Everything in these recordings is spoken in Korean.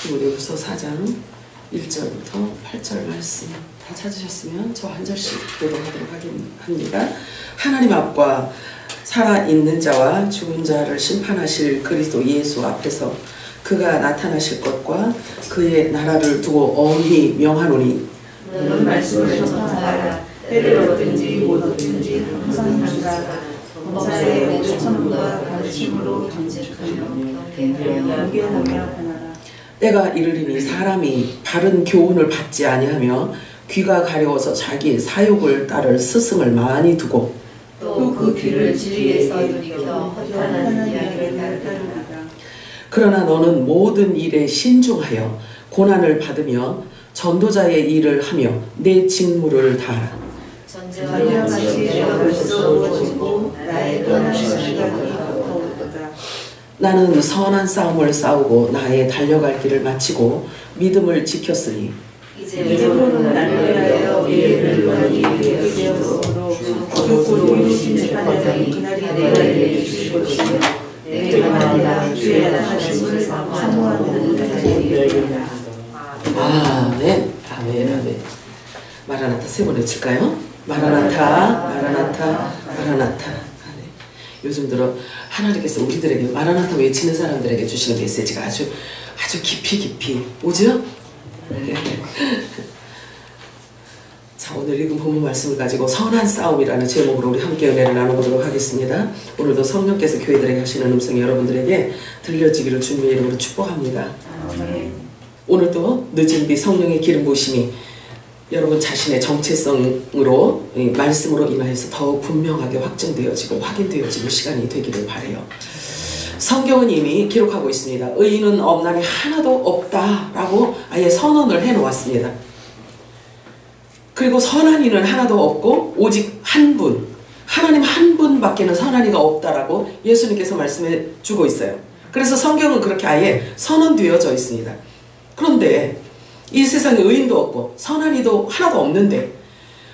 디모데후서 4장 1절부터 8절 말씀 다 찾으셨으면 저 한 절씩 교독하도록 합니다. 하나님 앞과 살아있는 자와 죽은 자를 심판하실 그리스도 예수 앞에서 그가 나타나실 것과 그의 나라를 두고 엄히 명하노니 너는 말씀을 전하라. 때를 얻든지 못 얻든지 항상 감사하라. 범사에 천국과 가르침으로 정직하며 경계하며 하나라. 때가 이르리니 사람이 바른 교훈을 받지 아니하며 귀가 가려워서 자기 사욕을 따를 스승을 많이 두고 또 그 귀를 진리에서 돌이켜 허탄한 이야기를 따르리라. 그러나 너는 모든 일에 신중하여 고난을 받으며 전도자의 일을 하며 내 직무를 다하라. 전쟁과 같이 내가 벌써 이루어지고 나의 떠날 시기가 가까웠도다. 나는 선한 싸움을 싸우고 나의 달려갈 길을 마치고 믿음을 지켰으니 이제부터는 나를 위하여 미래를 구하기 위해 되었으므로 곧 이루신 재판장이 그날이 내가 이르게 주실 것이며 내가 아니라 주의 나타나심을 사모하는 자들이리라. 아멘, 아멘, 아멘. 마라나타 세 번 외칠까요? 마라나타, 마라나타, 마라나타. 아멘. 요즘 들어 하나님께서 우리들에게 마라나타 외치는 사람들에게 주시는 메시지가 아주 깊이 오죠? 자, 오늘 읽은 본문 말씀을 가지고 선한 싸움이라는 제목으로 우리 함께 은혜를 나눠보도록 하겠습니다. 오늘도 성령께서 교회들에게 하시는 음성이 여러분들에게 들려지기를 주님의 이름으로 축복합니다. 오늘도 늦은 비 성령의 기름 부으심이 여러분 자신의 정체성으로 말씀으로 인하여서 더욱 분명하게 확정되어지고 확인되어지는 시간이 되기를 바라요. 성경은 이미 기록하고 있습니다. 의인은 없나니 하나도 없다라고 아예 선언을 해놓았습니다. 그리고 선한 이는 하나도 없고 오직 한 분, 하나님 한 분밖에는 선한 이가 없다라고 예수님께서 말씀해 주고 있어요. 그래서 성경은 그렇게 아예 선언되어져 있습니다. 그런데 이 세상에 의인도 없고 선한 이도 하나도 없는데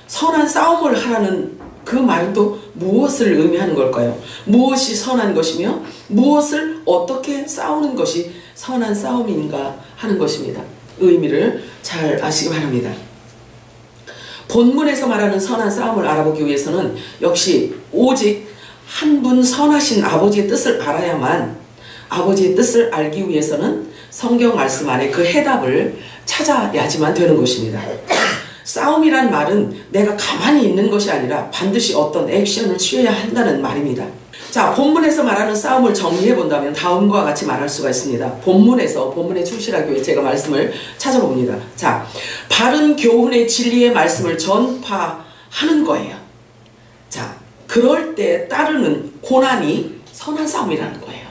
선한 싸움을 하라는 그 말도 무엇을 의미하는 걸까요? 무엇이 선한 것이며 무엇을 어떻게 싸우는 것이 선한 싸움인가 하는 것입니다. 의미를 잘 아시기 바랍니다. 본문에서 말하는 선한 싸움을 알아보기 위해서는 역시 오직 한 분 선하신 아버지의 뜻을 알아야만, 아버지의 뜻을 알기 위해서는 성경 말씀 안에 그 해답을 찾아야지만 되는 것입니다. 싸움이란 말은 내가 가만히 있는 것이 아니라 반드시 어떤 액션을 취해야 한다는 말입니다. 자, 본문에서 말하는 싸움을 정리해 본다면 다음과 같이 말할 수가 있습니다. 본문에 충실하기 위해 제가 말씀을 찾아봅니다. 자, 바른 교훈의 진리의 말씀을 전파하는 거예요. 자, 그럴 때 따르는 고난이 선한 싸움이라는 거예요.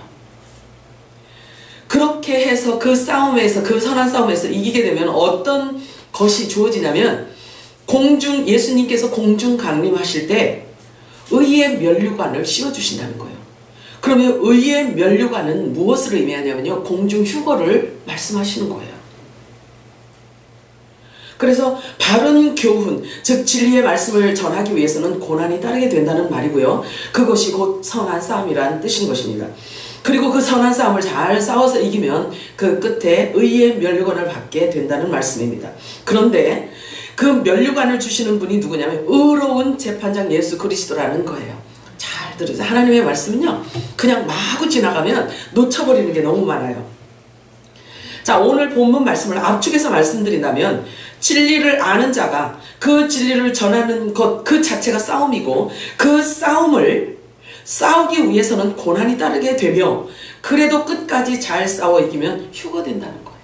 그렇게 해서 그 싸움에서, 그 선한 싸움에서 이기게 되면 어떤 것이 주어지냐면 예수님께서 공중 강림하실 때 의의 면류관을 씌워주신다는 거예요. 그러면 의의 면류관은 무엇을 의미하냐면요, 공중 휴거를 말씀하시는 거예요. 그래서 바른 교훈, 즉 진리의 말씀을 전하기 위해서는 고난이 따르게 된다는 말이고요. 그것이 곧 선한 싸움이라는 뜻인 것입니다. 그리고 그 선한 싸움을 잘 싸워서 이기면 그 끝에 의의 면류관을 받게 된다는 말씀입니다. 그런데 그 면류관을 주시는 분이 누구냐면 의로운 재판장 예수 그리스도라는 거예요. 잘 들으세요. 하나님의 말씀은요, 그냥 마구 지나가면 놓쳐버리는 게 너무 많아요. 자, 오늘 본문 말씀을 압축해서 말씀드린다면 진리를 아는 자가 그 진리를 전하는 것 그 자체가 싸움이고, 그 싸움을 싸우기 위해서는 고난이 따르게 되며, 그래도 끝까지 잘 싸워 이기면 휴거된다는 거예요.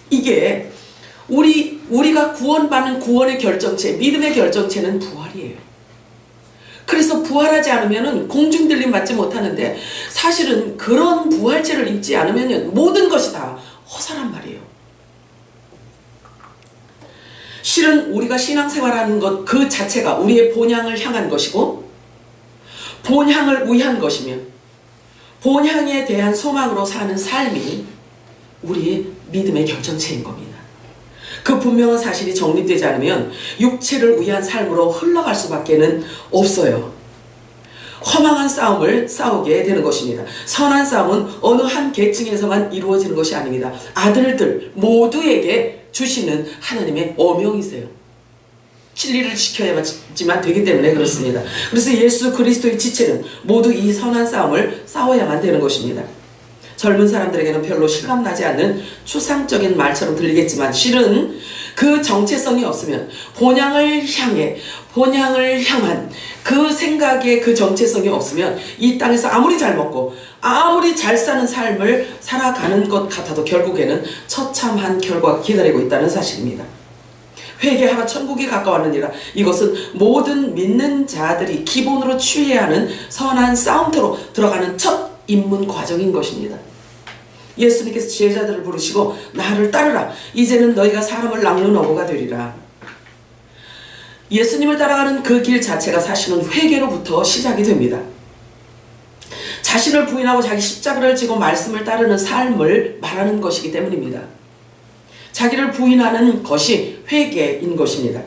이게 우리가 구원받는 구원의 결정체, 믿음의 결정체는 부활이에요. 그래서 부활하지 않으면 공중 들림 받지 못하는데, 사실은 그런 부활체를 입지 않으면 모든 것이 다 허사란 말이에요. 실은 우리가 신앙생활하는 것 그 자체가 우리의 본향을 향한 것이고, 본향을 위한 것이며, 본향에 대한 소망으로 사는 삶이 우리의 믿음의 결정체인 겁니다. 그 분명한 사실이 정립되지 않으면 육체를 위한 삶으로 흘러갈 수밖에 없어요. 허망한 싸움을 싸우게 되는 것입니다. 선한 싸움은 어느 한 계층에서만 이루어지는 것이 아닙니다. 아들들 모두에게 주시는 하나님의 어명이세요. 진리를 지켜야만 되기 때문에 그렇습니다. 그래서 예수 그리스도의 지체는 모두 이 선한 싸움을 싸워야만 되는 것입니다. 젊은 사람들에게는 별로 실감나지 않는 추상적인 말처럼 들리겠지만 실은 그 정체성이 없으면 본향을 향한 그 생각에 그 정체성이 없으면 이 땅에서 아무리 잘 먹고 아무리 잘 사는 삶을 살아가는 것 같아도 결국에는 처참한 결과가 기다리고 있다는 사실입니다. 회개하라 천국이 가까웠느니라. 이것은 모든 믿는 자들이 기본으로 취해야 하는 선한 싸움터로 들어가는 첫 입문 과정인 것입니다. 예수님께서 제자들을 부르시고 나를 따르라. 이제는 너희가 사람을 낚는 어부가 되리라. 예수님을 따라가는 그 길 자체가 사실은 회개로부터 시작이 됩니다. 자신을 부인하고 자기 십자가를 지고 말씀을 따르는 삶을 말하는 것이기 때문입니다. 자기를 부인하는 것이 회개인 것입니다.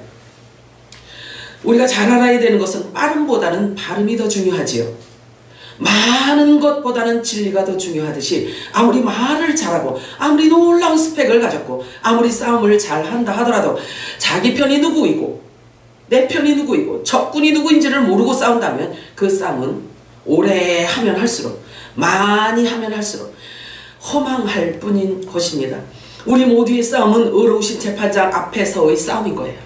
우리가 잘 알아야 되는 것은 빠름보다는 발음이 더 중요하지요. 많은 것보다는 진리가 더 중요하듯이 아무리 말을 잘하고 아무리 놀라운 스펙을 가졌고 아무리 싸움을 잘한다 하더라도 자기 편이 누구이고 내 편이 누구이고 적군이 누구인지를 모르고 싸운다면 그 싸움은 오래 하면 할수록 많이 하면 할수록 허망할 뿐인 것입니다. 우리 모두의 싸움은 의로우신 재판장 앞에서의 싸움인 거예요.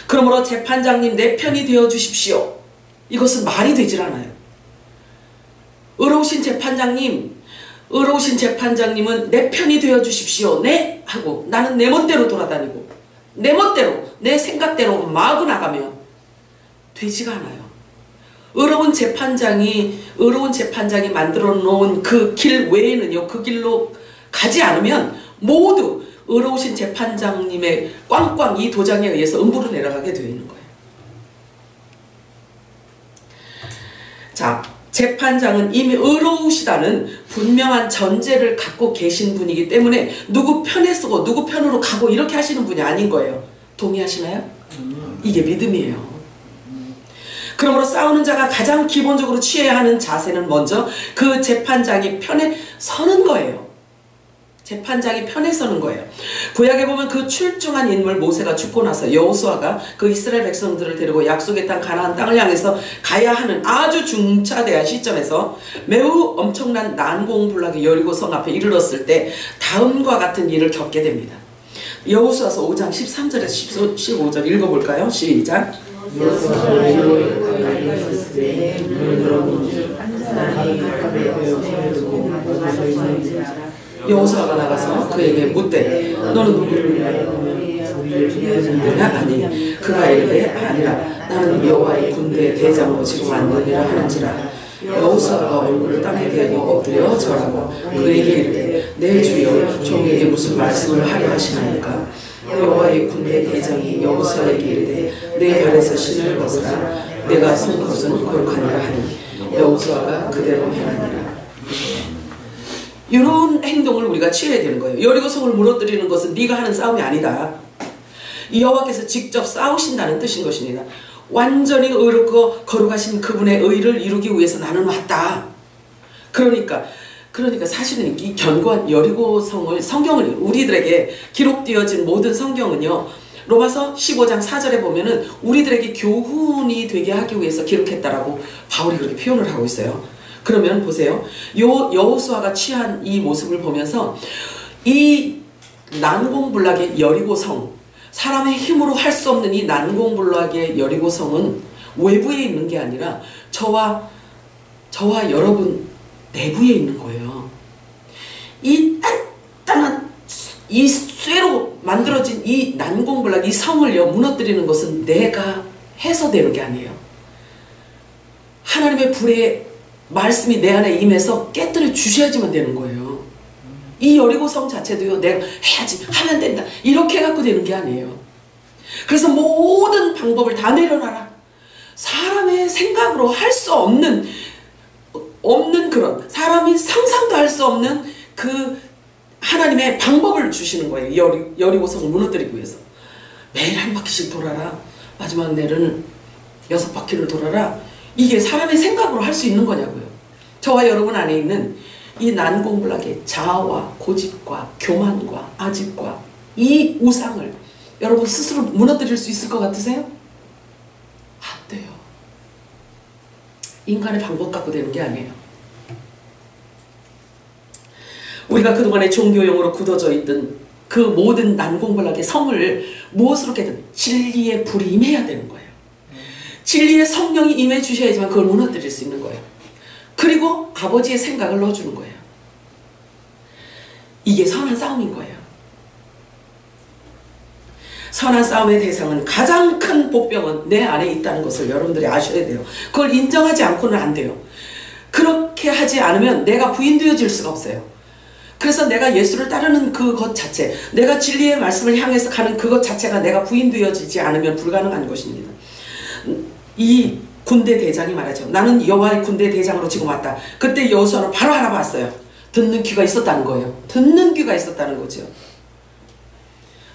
그러므로 재판장님 내 편이 되어 주십시오. 이것은 말이 되질 않아요. 의로우신 재판장님은 내 편이 되어 주십시오. 네 하고 나는 내 멋대로 돌아다니고 내 멋대로 내 생각대로 마구 나가면 되지가 않아요. 의로운 재판장이 만들어 놓은 그 길 외에는요, 그 길로 가지 않으면 모두 의로우신 재판장님의 꽝꽝 이 도장에 의해서 음부로 내려가게 되어 있는 거예요. 자, 재판장은 이미 의로우시다는 분명한 전제를 갖고 계신 분이기 때문에 누구 편에 서고 누구 편으로 가고 이렇게 하시는 분이 아닌 거예요. 동의하시나요? 이게 믿음이에요. 그러므로 싸우는 자가 가장 기본적으로 취해야 하는 자세는 먼저 그 재판장이 편에 서는 거예요. 재판장이 편에 서는 거예요. 구약에 보면 그 출중한 인물 모세가 죽고 나서 여호수아가 그 이스라엘 백성들을 데리고 약속의 땅 가나안 땅을 향해서 가야 하는 아주 중차대한 시점에서 매우 엄청난 난공불락의 여리고성 앞에 이르렀을 때 다음과 같은 일을 겪게 됩니다. 여호수아서 5장 13절에서 15절 읽어볼까요? 시작. 여호수아가 나가서 그에게 묻되 너는 누구를 위하여 아니 그가 이르되 아니라 나는 여호와의 군대의 대장으로 지금 왔느니라 하는지라. 여호수아가 얼굴을 땅에 대고 엎드려 절하고 그에게 이르되 내 주여 종에게 무슨 말씀을 하려 하시나이까. 여호와의 군대 대장이 여호수아에게 이르되 내 발에서 신을 벗으라. 내가 선 것은 거룩하니라 하니 여호수아가 그대로 행하니라. 이런 행동을 우리가 취해야 되는 거예요. 여리고성을 무너뜨리는 것은 네가 하는 싸움이 아니다. 여호와께서 직접 싸우신다는 뜻인 것입니다. 완전히 의롭고 거룩하신 그분의 의를 이루기 위해서 나는 왔다. 그러니까 사실은 이 견고한 여리고성을 성경을 우리들에게 기록되어진 모든 성경은요. 로마서 15장 4절에 보면은 우리들에게 교훈이 되게 하기 위해서 기록했다라고 바울이 그렇게 표현을 하고 있어요. 그러면 보세요. 여호수아가 취한 이 모습을 보면서 이 난공불락의 여리고성, 사람의 힘으로 할 수 없는 이 난공불락의 여리고성은 외부에 있는 게 아니라 저와 여러분 내부에 있는 거예요. 이 단단한 이 쇠로 만들어진 이 난공불락, 이 성을요 무너뜨리는 것은 내가 해서 되는 게 아니에요. 하나님의 불의 말씀이 내 안에 임해서 깨뜨려 주셔야지만 되는 거예요. 이 여리고성 자체도요 내가 해야지 하면 된다 이렇게 갖고 되는 게 아니에요. 그래서 모든 방법을 다 내려놔라. 사람의 생각으로 할 수 없는 그런 사람이 상상도 할 수 없는 그 하나님의 방법을 주시는 거예요. 여리고성을 무너뜨리기 위해서 매일 한 바퀴씩 돌아라. 마지막 내려는 6바퀴를 돌아라. 이게 사람의 생각으로 할 수 있는 거냐고요. 저와 여러분 안에 있는 이 난공불락의 자아와 고집과 교만과 아집과 이 우상을 여러분 스스로 무너뜨릴 수 있을 것 같으세요? 안 돼요. 인간의 방법 갖고 되는 게 아니에요. 우리가 그동안에 종교용으로 굳어져 있던 그 모든 난공불락의 성을 무엇으로 깨든 진리의 불이 임해야 되는 거예요. 진리의 성령이 임해 주셔야지만 그걸 무너뜨릴 수 있는 거예요. 그리고 아버지의 생각을 넣어주는 거예요. 이게 선한 싸움인 거예요. 선한 싸움의 대상은 가장 큰 복병은 내 안에 있다는 것을 여러분들이 아셔야 돼요. 그걸 인정하지 않고는 안 돼요. 그렇게 하지 않으면 내가 부인되어질 수가 없어요. 그래서 내가 예수를 따르는 그것 자체, 내가 진리의 말씀을 향해서 가는 그것 자체가 내가 부인되어지지 않으면 불가능한 것입니다. 이 군대 대장이 말하죠. 나는 여호와의 군대 대장으로 지금 왔다. 그때 여호수아는 바로 알아봤어요. 듣는 귀가 있었다는 거예요. 듣는 귀가 있었다는 거죠.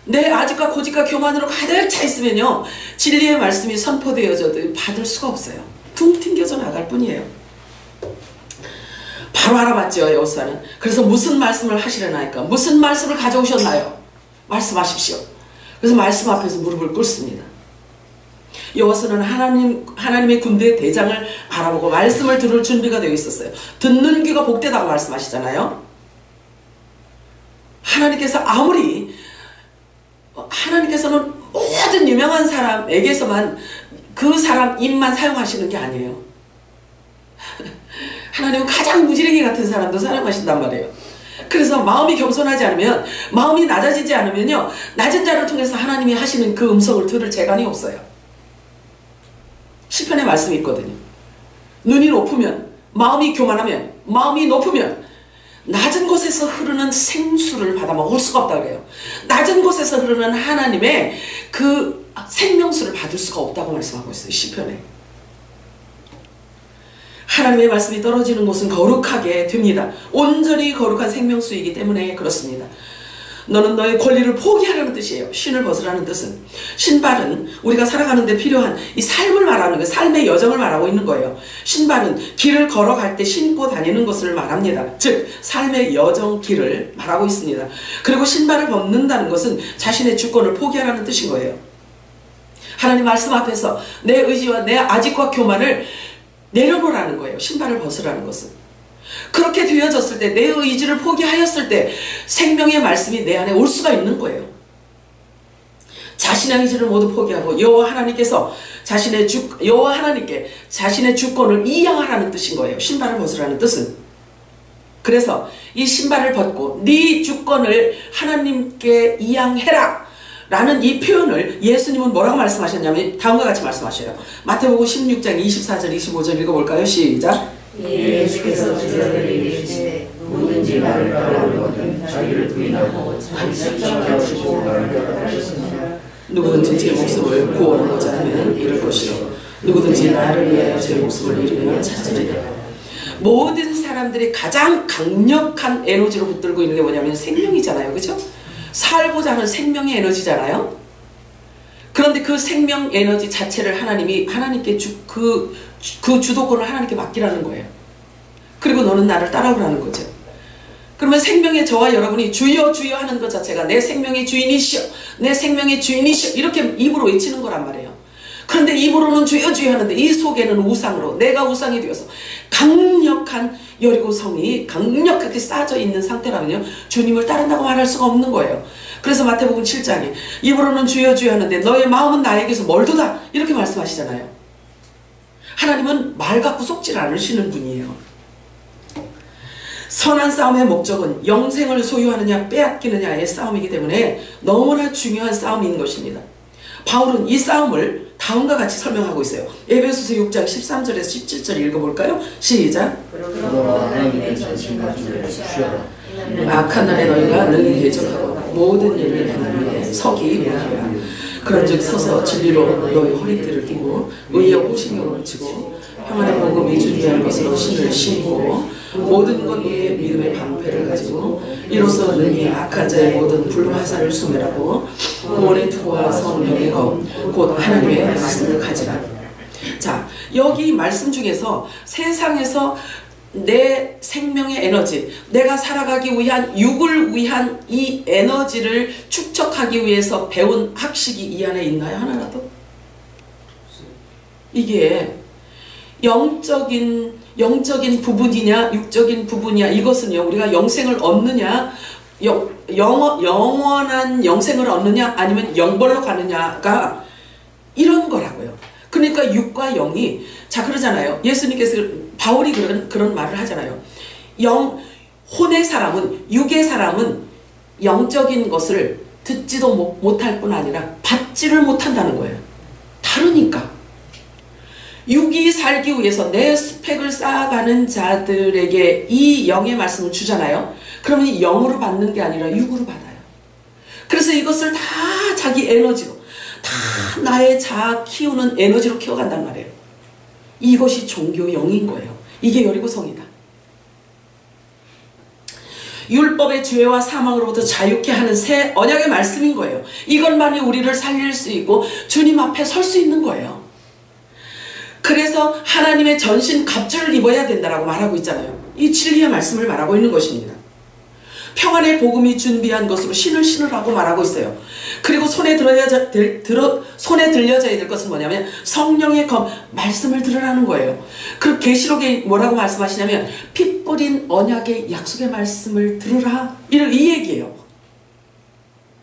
내 아집과 고집과 교만으로 가득 차 있으면요, 진리의 말씀이 선포되어져도 받을 수가 없어요. 퉁 튕겨져 나갈 뿐이에요. 바로 알아봤죠, 여호수아는. 그래서 무슨 말씀을 하시려나 하니까, 무슨 말씀을 가져오셨나요? 말씀하십시오. 그래서 말씀 앞에서 무릎을 꿇습니다. 여호수아는 하나님의 군대 대장을 알아보고 말씀을 들을 준비가 되어 있었어요. 듣는 귀가 복되다고 말씀하시잖아요. 하나님께서는 모든 유명한 사람에게서만 그 사람 입만 사용하시는 게 아니에요. 하나님은 가장 무지랭이 같은 사람도 사랑하신단 말이에요. 그래서 마음이 겸손하지 않으면, 마음이 낮아지지 않으면요, 낮은 자를 통해서 하나님이 하시는 그 음성을 들을 재간이 없어요. 시편의 말씀이 있거든요. 눈이 높으면, 마음이 교만하면, 마음이 높으면 낮은 곳에서 흐르는 생수를 받아 먹을 수가 없다 그래요. 낮은 곳에서 흐르는 하나님의 그 생명수를 받을 수가 없다고 말씀하고 있어요, 시편에. 하나님의 말씀이 떨어지는 곳은 거룩하게 됩니다. 온전히 거룩한 생명수이기 때문에 그렇습니다. 너는 너의 권리를 포기하라는 뜻이에요. 신을 벗으라는 뜻은, 신발은 우리가 살아가는 데 필요한 이 삶을 말하는 거예요. 삶의 여정을 말하고 있는 거예요. 신발은 길을 걸어갈 때 신고 다니는 것을 말합니다. 즉 삶의 여정 길을 말하고 있습니다. 그리고 신발을 벗는다는 것은 자신의 주권을 포기하라는 뜻인 거예요. 하나님 말씀 앞에서 내 의지와 내 아집과 교만을 내려놓으라는 거예요. 신발을 벗으라는 것은. 그렇게 되어졌을 때, 내 의지를 포기하였을 때 생명의 말씀이 내 안에 올 수가 있는 거예요. 자신의 의지를 모두 포기하고 여호와 하나님께 자신의 주권을 이양하라는 뜻인 거예요. 신발을 벗으라는 뜻은. 그래서 이 신발을 벗고 네 주권을 하나님께 이양해라 라는 이 표현을 예수님은 뭐라고 말씀하셨냐면 다음과 같이 말씀하셔요. 마태복음 16장 24절 25절 읽어볼까요? 시작. 예수께서 제자들에게 이르시되 누구든지 나를 따르려거든 자기를 부인하고 자기 십자가를 지고 나를 따르시니라. 누구든지 제 목숨을 구원하고자 하면 잃을 것이요 누구든지 나를 위하여 제 목숨을 잃으면 찾으리라. 모든 사람들이 가장 강력한 에너지로 붙들고 있는 게 뭐냐면 생명이잖아요. 그죠? 살고자 하는 생명의 에너지잖아요. 그런데 그 생명 에너지 자체를 하나님께 그 주도권을 하나님께 맡기라는 거예요. 그리고 너는 나를 따라오라는 거죠. 그러면 생명의 저와 여러분이 주여 주여 하는 것 자체가 내 생명의 주인이시여, 내 생명의 주인이시여 이렇게 입으로 외치는 거란 말이에요. 그런데 입으로는 주여 주여 하는데 이 속에는 우상으로, 내가 우상이 되어서 강력한 여리고성이 강력하게 쌓여져 있는 상태라면요, 주님을 따른다고 말할 수가 없는 거예요. 그래서 마태복음 7장에 입으로는 주여 주여 하는데 너의 마음은 나에게서 멀도다 이렇게 말씀하시잖아요. 하나님은 말 갖고 속질 않으시는 분이에요. 선한 싸움의 목적은 영생을 소유하느냐 빼앗기느냐의 싸움이기 때문에 너무나 중요한 싸움인 것입니다. 바울은 이 싸움을 다음과 같이 설명하고 있어요. 에베소서 6장 13절에서 17절 읽어볼까요? 시작. 악한 날에 너희가 능히 대적하고 모든 일을 행하기 위해 서기 원하노라. 그런즉 서서 진리로 너희 허리띠를 띠고 의의 호신경을 치고 평안의 복음이 준비한 것으로 신을 신고 모든 것 위에 믿음의 방패를 가지고 이로써 능히 악한 자의 모든 불화살을 소멸하고 구원의 투와 성령의 검 곧 하나님의 말씀을 가지라. 자, 여기 말씀 중에서 세상에서 내 생명의 에너지, 내가 살아가기 위한, 육을 위한 이 에너지를 축적하기 위해서 배운 학식이 이 안에 있나요? 하나라도? 이게 영적인 부분이냐 육적인 부분이냐, 이것은요 우리가 영생을 얻느냐, 영원한 영생을 얻느냐 아니면 영벌로 가느냐가 이런 거라고요. 그러니까 육과 영이, 자 그러잖아요. 예수님께서, 바울이 그런 말을 하잖아요. 혼의 사람은, 육의 사람은 영적인 것을 듣지도 못할 뿐 아니라 받지를 못한다는 거예요. 다르니까. 육이 살기 위해서 내 스펙을 쌓아가는 자들에게 이 영의 말씀을 주잖아요. 그러면 이 영으로 받는 게 아니라 육으로 받아요. 그래서 이것을 다 자기 에너지로, 다 나의 자아 키우는 에너지로 키워간단 말이에요. 이것이 종교 영인 거예요. 이게 여리고성이다. 율법의 죄와 사망으로부터 자유케 하는 새 언약의 말씀인 거예요. 이것만이 우리를 살릴 수 있고 주님 앞에 설 수 있는 거예요. 그래서 하나님의 전신 갑주를 입어야 된다라고 말하고 있잖아요. 이 진리의 말씀을 말하고 있는 것입니다. 평안의 복음이 준비한 것으로 신을 신으라고 말하고 있어요. 그리고 손에 들려져야 될 것은 뭐냐면 성령의 검, 말씀을 들으라는 거예요. 그리고 계시록에 뭐라고 말씀하시냐면 피 뿌린 언약의 약속의 말씀을 들으라, 이 얘기예요.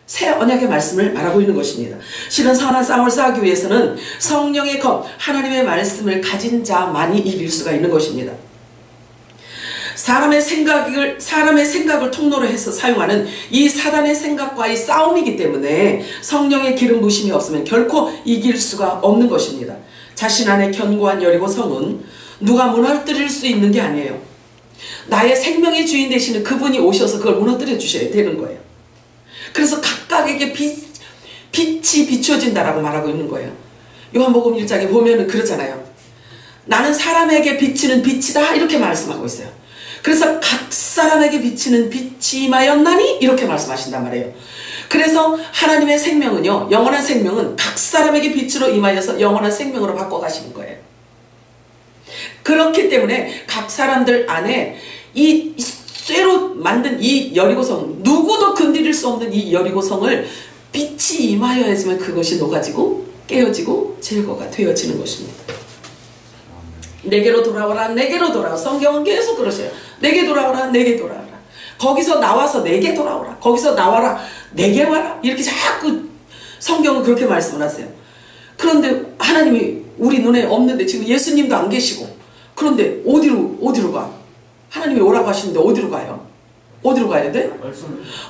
새 언약의 말씀을 말하고 있는 것입니다. 실은 선한 싸움을 싸우기 위해서는 성령의 검, 하나님의 말씀을 가진 자만이 이길 수가 있는 것입니다. 사람의 생각을 통로로 해서 사용하는 이 사단의 생각과의 싸움이기 때문에 성령의 기름 부심이 없으면 결코 이길 수가 없는 것입니다. 자신 안에 견고한 여리고성은 누가 무너뜨릴 수 있는 게 아니에요. 나의 생명의 주인 되시는 그분이 오셔서 그걸 무너뜨려 주셔야 되는 거예요. 그래서 각각에게 빛이 비추어진다라고 말하고 있는 거예요. 요한복음 1장에 보면은 그러잖아요. 나는 사람에게 비치는 빛이다, 이렇게 말씀하고 있어요. 그래서 각 사람에게 비치는 빛이 임하였나니, 이렇게 말씀하신단 말이에요. 그래서 하나님의 생명은요, 영원한 생명은 각 사람에게 빛으로 임하여서 영원한 생명으로 바꿔가시는 거예요. 그렇기 때문에 각 사람들 안에 이 쇠로 만든 이 여리고성, 누구도 건드릴 수 없는 이 여리고성을 빛이 임하여야지만 그것이 녹아지고 깨어지고 제거가 되어지는 것입니다. 내게로 돌아오라, 내게로 돌아오라. 성경은 계속 그러셔요. 내게 돌아오라, 내게 돌아오라. 거기서 나와서 내게 돌아오라, 거기서 나와라, 내게 와라. 이렇게 자꾸 성경은 그렇게 말씀을 하세요. 그런데 하나님이 우리 눈에 없는데, 지금 예수님도 안 계시고, 그런데 어디로 가? 하나님이 오라고 하시는데 어디로 가요? 어디로 가야 돼?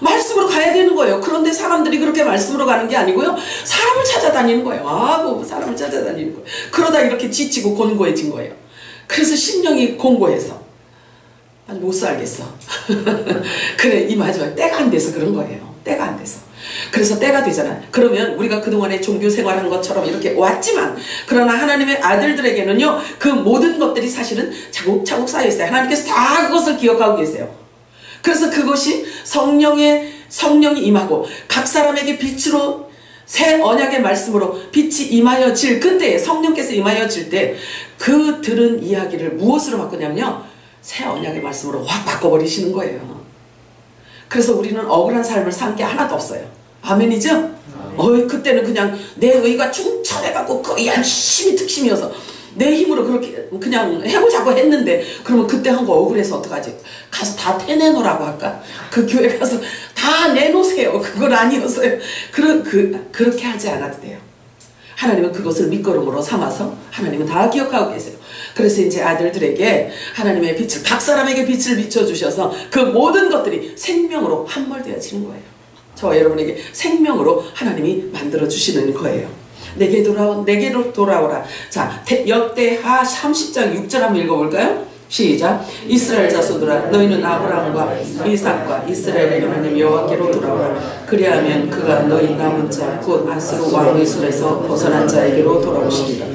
말씀으로 가야 되는 거예요. 그런데 사람들이 그렇게 말씀으로 가는 게 아니고요, 사람을 찾아다니는 거예요. 사람을 찾아다니는 거예요. 그러다 이렇게 지치고 곤고해진 거예요. 그래서 심령이 공고해서 아니 못 살겠어. 그래, 이 마지막 때가 안 돼서 그런 거예요. 때가 안 돼서. 그래서 때가 되잖아. 그러면 우리가 그동안에 종교 생활한 것처럼 이렇게 왔지만, 그러나 하나님의 아들들에게는요, 그 모든 것들이 사실은 차곡차곡 쌓여있어요. 하나님께서 다 그것을 기억하고 계세요. 그래서 그것이 성령이 임하고 각 사람에게 빛으로, 새 언약의 말씀으로 빛이 임하여질 그때, 성령께서 임하여질 때 그 들은 이야기를 무엇으로 바꾸냐면요, 새 언약의 말씀으로 확 바꿔버리시는 거예요. 그래서 우리는 억울한 삶을 산 게 하나도 없어요. 아멘이죠? 그때는 그냥 내 의가 충천해갖고 그 열심히 특심이어서 내 힘으로 그렇게 그냥 해보자고 했는데, 그러면 그때 한 거 억울해서 어떡하지? 가서 다 태내놓으라고 할까? 그 교회 가서 다 내놓으세요. 그건 아니었어요. 그렇게 하지 않아도 돼요. 하나님은 그것을 밑거름으로 삼아서 하나님은 다 기억하고 계세요. 그래서 이제 아들들에게 하나님의 빛을, 각 사람에게 빛을 비춰주셔서 그 모든 것들이 생명으로 함몰되어지는 거예요. 저와 여러분에게 생명으로 하나님이 만들어주시는 거예요. 내게로 돌아오라. 자, 역대하 30장 6절 한번 읽어볼까요? 시작. 이스라엘 자손들아, 너희는 아브라함과 이삭과 이스라엘의 하나님 여호와께로 돌아오라. 그리하면 그가 너희 남은 자 곧 아스루 왕의 손에서 벗어난 자에게로 돌아오시리라.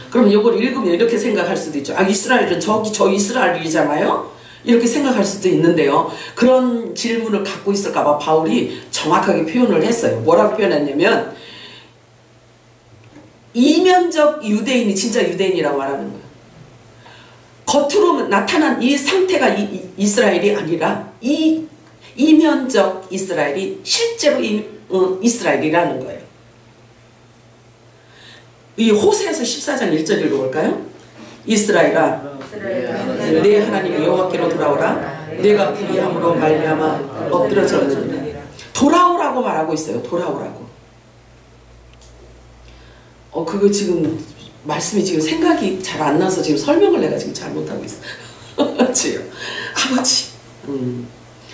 그럼 이걸 읽으면 이렇게 생각할 수도 있죠. 이스라엘은 저 이스라엘이잖아요. 이렇게 생각할 수도 있는데요. 그런 질문을 갖고 있을까봐 바울이 정확하게 표현을 했어요. 뭐라고 표현했냐면, 이면적 유대인이 진짜 유대인이라고 말하는 거예요. 겉으로 나타난 이 상태가 이스라엘이 아니라 이면적 이스라엘이 실제로 이스라엘이라는 거예요. 이 호세아서 14장 1절 읽어볼까요? 이스라엘아 내 하나님 여호와께로 돌아오라. 내가 불의함으로 말미암아 엎드러졌느니라. 돌아오라고 말하고 있어요. 돌아오라고. 그거 지금 말씀이 지금 생각이 잘 안 나서 지금 설명을 내가 지금 잘 못하고 있어. 아버지.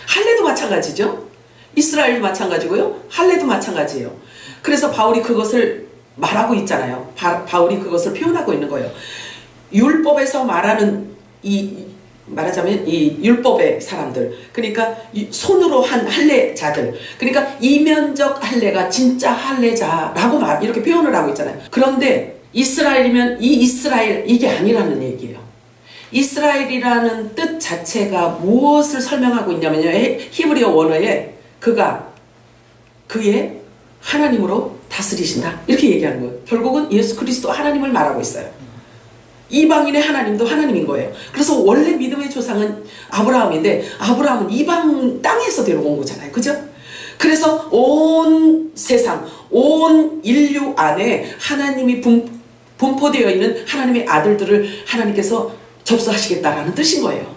할례도 마찬가지죠. 이스라엘도 마찬가지고요. 할례도 마찬가지예요. 그래서 바울이 그것을 말하고 있잖아요. 바울이 그것을 표현하고 있는 거예요. 율법에서 말하는 말하자면 이 율법의 사람들, 그러니까 손으로 한 할례자들, 그러니까 이면적 할례가 진짜 할례자라고 이렇게 표현을 하고 있잖아요. 그런데 이스라엘이면 이 이스라엘 이게 아니라는 얘기예요. 이스라엘이라는 뜻 자체가 무엇을 설명하고 있냐면요. 히브리어 원어에 그의 하나님으로 다스리신다 이렇게 얘기하는 거예요. 결국은 예수 그리스도 하나님을 말하고 있어요. 이방인의 하나님도 하나님인 거예요. 그래서 원래 믿음의 조상은 아브라함인데 아브라함은 이방 땅에서 데려온 거잖아요. 그죠? 그래서 온 세상, 온 인류 안에 하나님이 분포되어 있는 하나님의 아들들을 하나님께서 접수하시겠다라는 뜻인 거예요.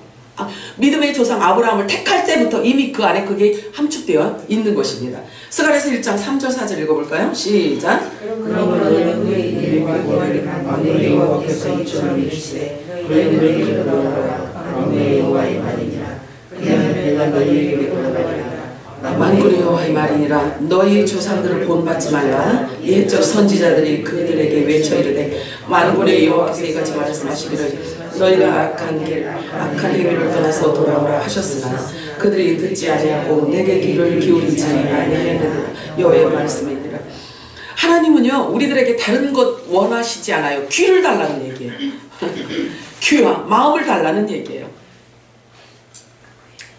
믿음의 조상 아브라함을 택할 때부터 이미 그 안에 그게 함축되어 있는 것입니다. 스가랴서 1장 3절 4절 읽어볼까요? 시작. 그러므로 너희는 그의 이름과 구원을 받고 여호와께서 이처럼 이르시되 너희는 내게로 돌아오라. 내 여호와의 말이니라. 그리하면 내가 너희에게 돌아가리라. 만군의 여호와의 말이니라. 너희 조상들을 본받지 말라. 옛적 선지자들이 그들에게 외쳐 이르되 만군의 여호와께서 이같이 말씀하시기를 너희가 악한 행위를 떠나서 돌아오라 하셨으나 그들이 듣지 아니하고 내게 귀를 기울이지 아니하느니라. 여호와의 말씀이니라. 하나님은요 우리들에게 다른 것 원하시지 않아요. 귀를 달라는 얘기예요. 귀와 마음을 달라는 얘기예요.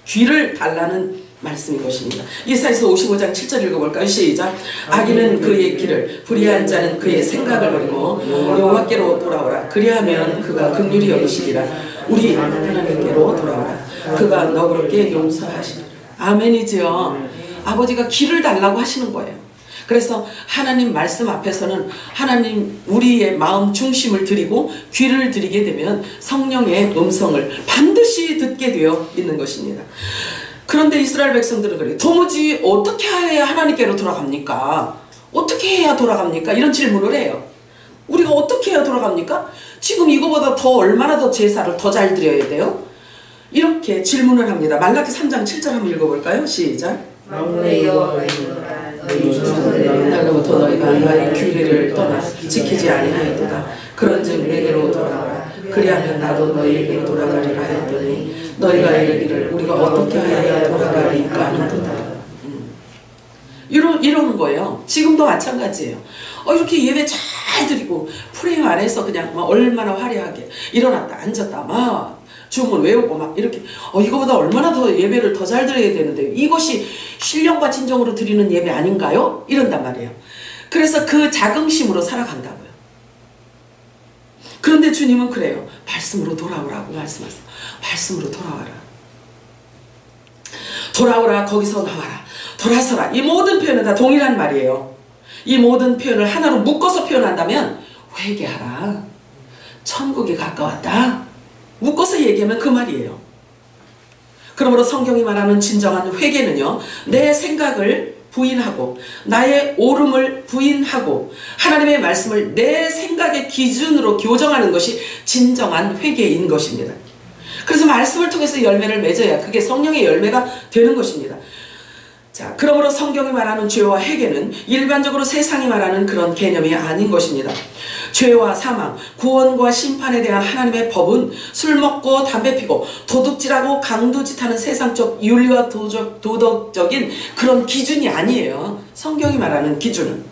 귀를 달라는 말씀인 것입니다. 이사야서 55장 7절 읽어볼까요? 시작. 악인은 그의 길을, 불의한 자는 그의 생각을 버리고 여호와께로 돌아오라. 그리하면 그가 긍휼히 여기시리라. 우리 하나님께로 돌아오라. 그가 너그럽게 용서하시리라. 아멘이죠. 아버지가 길을 달라고 하시는 거예요. 그래서 하나님 말씀 앞에서는 하나님 우리의 마음 중심을 드리고 귀를 드리게 되면 성령의 음성을 반드시 듣게 되어 있는 것입니다. 그런데 이스라엘 백성들은 그래요. 도무지 어떻게 해야 하나님께로 돌아갑니까? 어떻게 해야 돌아갑니까? 이런 질문을 해요. 우리가 어떻게 해야 돌아갑니까? 지금 이거보다 더 얼마나 더 제사를 더 잘 드려야 돼요? 이렇게 질문을 합니다. 말라기 3장 7절 한번 읽어볼까요? 시작. 만군의 여호와가 이르노라. 너희 조상들은 날로부터 너희가 나의 규례를 떠나 지키지 아니하였도다. 그런즉 내게로 돌아오라. 그리하면 나도 너희에게로 돌아가리라 하였더니 너희가 이르기를 우리가 어떻게 하여야 돌아가리까 하는도다. 이러는 거예요. 지금도 마찬가지예요. 이렇게 예배 잘 드리고 프레임 안에서 그냥 막 얼마나 화려하게 일어났다 앉았다 막 주문 외우고 막 이렇게 이거보다 얼마나 더 예배를 더 잘 드려야 되는데 이것이 신령과 진정으로 드리는 예배 아닌가요? 이런단 말이에요. 그래서 그 자긍심으로 살아간다고요. 그런데 주님은 그래요. 말씀으로 돌아오라고 말씀하세요. 말씀으로 돌아와라. 돌아오라. 거기서 나와라. 돌아서라. 이 모든 표현은 다 동일한 말이에요. 이 모든 표현을 하나로 묶어서 표현한다면 회개하라. 천국이 가까웠다. 묶어서 얘기하면 그 말이에요. 그러므로 성경이 말하는 진정한 회개는요. 내 생각을 부인하고 나의 옳음을 부인하고 하나님의 말씀을 내 생각의 기준으로 교정하는 것이 진정한 회개인 것입니다. 그래서 말씀을 통해서 열매를 맺어야 그게 성령의 열매가 되는 것입니다. 자, 그러므로 성경이 말하는 죄와 회개는 일반적으로 세상이 말하는 그런 개념이 아닌 것입니다. 죄와 사망, 구원과 심판에 대한 하나님의 법은 술 먹고 담배 피고 도둑질하고 강도짓하는 세상적 윤리와 도덕적인 그런 기준이 아니에요. 성경이 말하는 기준은.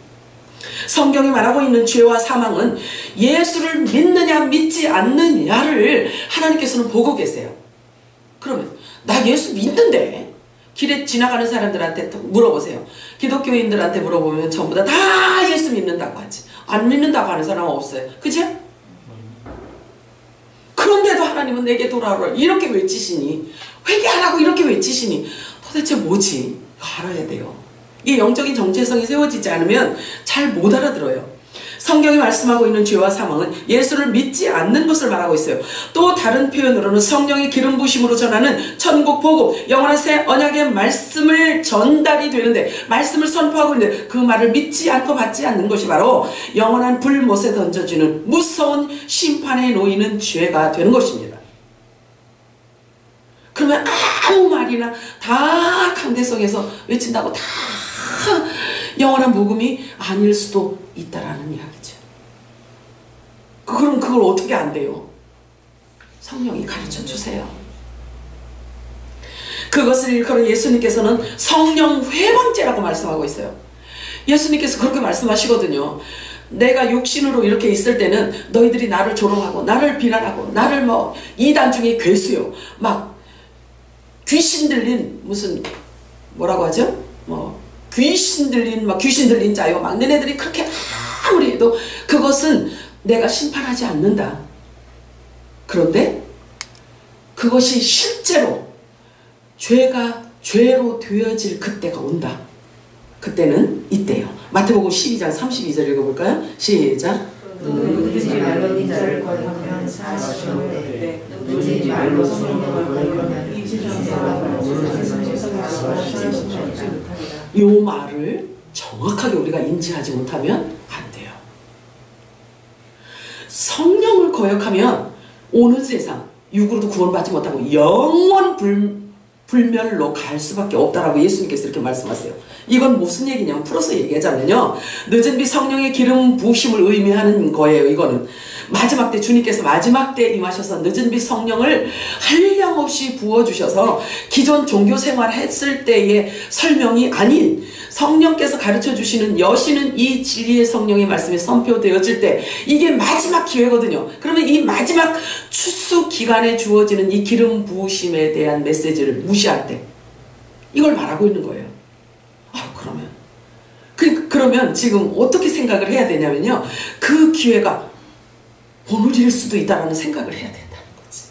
성경이 말하고 있는 죄와 사망은 예수를 믿느냐 믿지 않느냐를 하나님께서는 보고 계세요. 그러면 나 예수 믿는데 길에 지나가는 사람들한테 물어보세요. 기독교인들한테 물어보면 전부 다 예수 믿는다고 하지. 안 믿는다고 하는 사람은 없어요. 그치? 그런데도 하나님은 내게 돌아오라 이렇게 외치시니, 회개하라고 이렇게 외치시니 도대체 뭐지? 알아야 돼요. 이 영적인 정체성이 세워지지 않으면 잘 못 알아들어요. 성경이 말씀하고 있는 죄와 사망은 예수를 믿지 않는 것을 말하고 있어요. 또 다른 표현으로는 성령의 기름 부심으로 전하는 천국 복음, 영원한 새 언약의 말씀을 전달이 되는데, 말씀을 선포하고 있는데 그 말을 믿지 않고 받지 않는 것이 바로 영원한 불못에 던져지는 무서운 심판에 놓이는 죄가 되는 것입니다. 그러면 아무 말이나 다 강대성에서 외친다고 다 영원한 복음이 아닐 수도 있다라는 이야기죠. 그럼 그걸 어떻게 안 돼요? 성령이 가르쳐 주세요. 그것을 일컬어 예수님께서는 성령 회방죄라고 말씀하고 있어요. 예수님께서 그렇게 말씀하시거든요. 내가 육신으로 이렇게 있을 때는 너희들이 나를 조롱하고 나를 비난하고 나를 이단 중에 괴수요, 막 귀신 들린 무슨 뭐라고 하죠? 귀신 들린 자요, 막 너네들이 그렇게 아무리 해도 그것은 내가 심판하지 않는다. 그런데 그것이 실제로 죄가 죄로 되어질 그때가 온다. 그때는 이때요. 마태복음 12장 32절 읽어볼까요? 시작. 누구든지 말로 인자를 거역하면 사하시는 때, 누구든지 말로 성령을 거역하면 요 말을 정확하게 우리가 인지하지 못하면 안 돼요. 성령을 거역하면 오는 세상 육으로도 구원받지 못하고 영원 불멸로 갈 수밖에 없다라고 예수님께서 이렇게 말씀하세요. 이건 무슨 얘기냐면, 풀어서 얘기하자면요, 늦은 비 성령의 기름 부으심을 의미하는 거예요. 이거는 마지막 때 주님께서 마지막 때 임하셔서 늦은 비 성령을 한량없이 부어주셔서 기존 종교 생활했을 때의 설명이 아닌 성령께서 가르쳐 주시는 여시는 이 진리의 성령의 말씀이 선포되어질 때 이게 마지막 기회거든요. 그러면 이 마지막 추수 기간에 주어지는 이 기름 부으심에 대한 메시지를 무시할 때 이걸 말하고 있는 거예요. 그러면 지금 어떻게 생각을 해야 되냐면요, 그 기회가 오늘일 수도 있다라는 생각을 해야 된다는 거지.